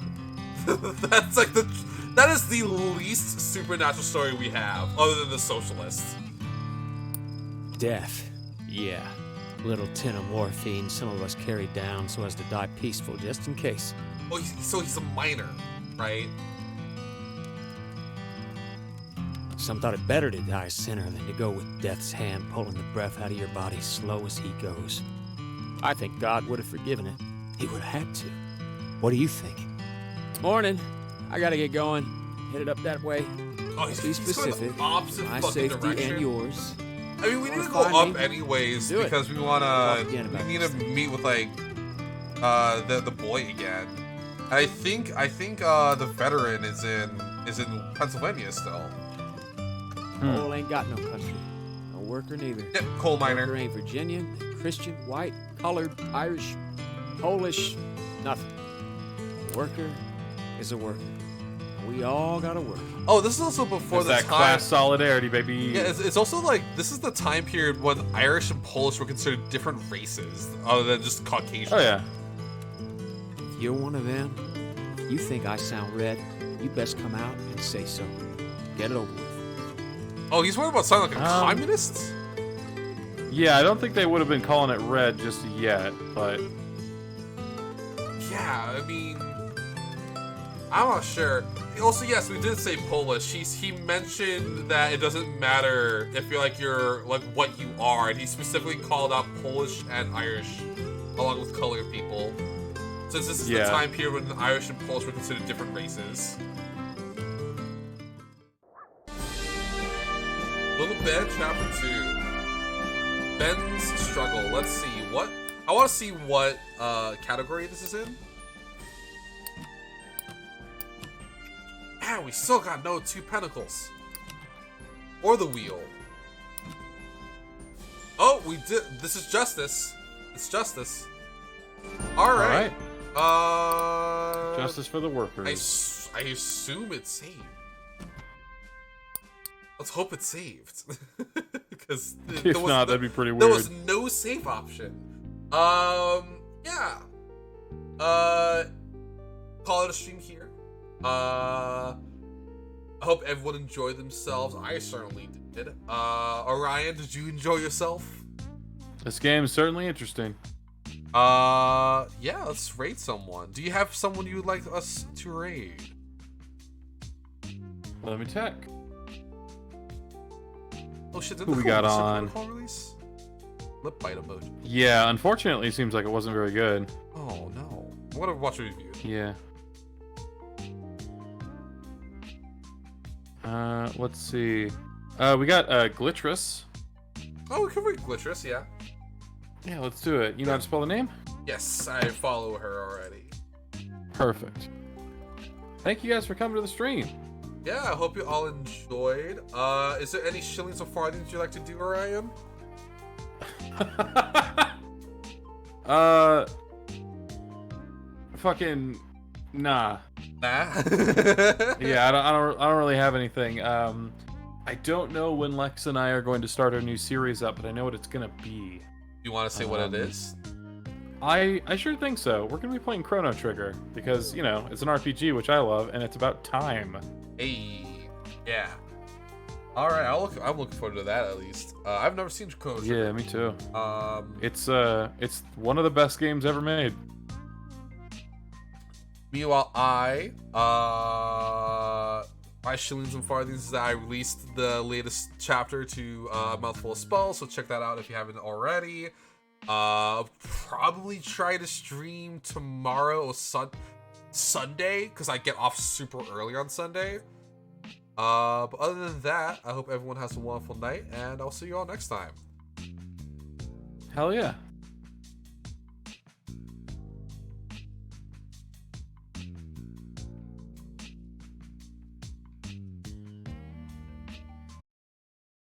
That's like that is the least supernatural story we have, other than the Socialists. Death. Yeah. Little tin of morphine some of us carried down so as to die peaceful, just in case. Oh, so he's a minor, right? Some thought it better to die a sinner than to go with death's hand pulling the breath out of your body slow as he goes. I think God would have forgiven it. He would have had to. What do you think? Morning. I gotta get going. Headed up that way. Oh, Be he's going specific. the opposite My fucking safety direction. and yours. I mean, we need to Wanna go find up me? anyways Do it. because we Talk wanna. again We about need this to thing. meet with like the boy again. I think the veteran is in Pennsylvania still. Cole ain't got no country. No worker neither. Yep, coal Worker miner. ain't Virginian, Christian, white, colored, Irish, Polish, nothing. A worker is a worker. We all gotta work. Oh, this is also before That's the that time. class solidarity, baby. Yeah, it's also like this is the time period when Irish and Polish were considered different races other than just Caucasian. Oh yeah. If you're one of them, if you think I sound red, you best come out and say so. Get it over with. Oh, he's worried about sounding like a communist? Yeah, I don't think they would have been calling it red just yet, but Yeah, I mean, I'm not sure. Also, yes, we did say Polish. He mentioned that it doesn't matter if you're like what you are, and he specifically called out Polish and Irish along with colored people, since this is the Yeah. time period when the Irish and Polish were considered different races. Little Ben, Chapter 2. Ben's Struggle. Let's see what... I want to see what category this is in. Man, we still got no 2 pentacles. Or the wheel. Oh, we did... This is justice. It's justice. Alright. justice for the workers. I assume it's saved. Let's hope it's saved. Because If not, that'd be pretty There weird. was no save option. Yeah. Call it a stream here. I hope everyone enjoyed themselves. I certainly did. Orion, did you enjoy yourself? This game is certainly interesting. Yeah, let's raid someone. Do you have someone you would like us to raid? Let me check. Oh shit, did Who the we got Coalition on? Protocol release? Lip bite emoji. Yeah, unfortunately, it seems like it wasn't very good. Oh no. I'm gonna watch a review. Yeah. Let's see. We got Glittress. Oh, we can read Glittress, yeah. Yeah, let's do it. You know how to spell the name? Yes, I follow her already. Perfect. Thank you guys for coming to the stream. Yeah, I hope you all enjoyed. Is there any shillings or farthings you'd like to do, Orion? Fucking nah. Nah. Yeah, I don't really have anything. I don't know when Lex and I are going to start our new series up, but I know what it's gonna be. You want to say what it is? I sure think so. We're gonna be playing Chrono Trigger because you know it's an RPG, which I love, and it's about time. Hey, yeah. All right, I'm looking forward to that at least. I've never seen Chrono Trigger. Yeah, me too. It's one of the best games ever made. Meanwhile, my shillings and farthings is that I released the latest chapter to Mouthful of Spells, so check that out if you haven't already. Probably try to stream tomorrow or Sunday, because I get off super early on Sunday. But other than that, I hope everyone has a wonderful night, and I'll see you all next time. Hell yeah.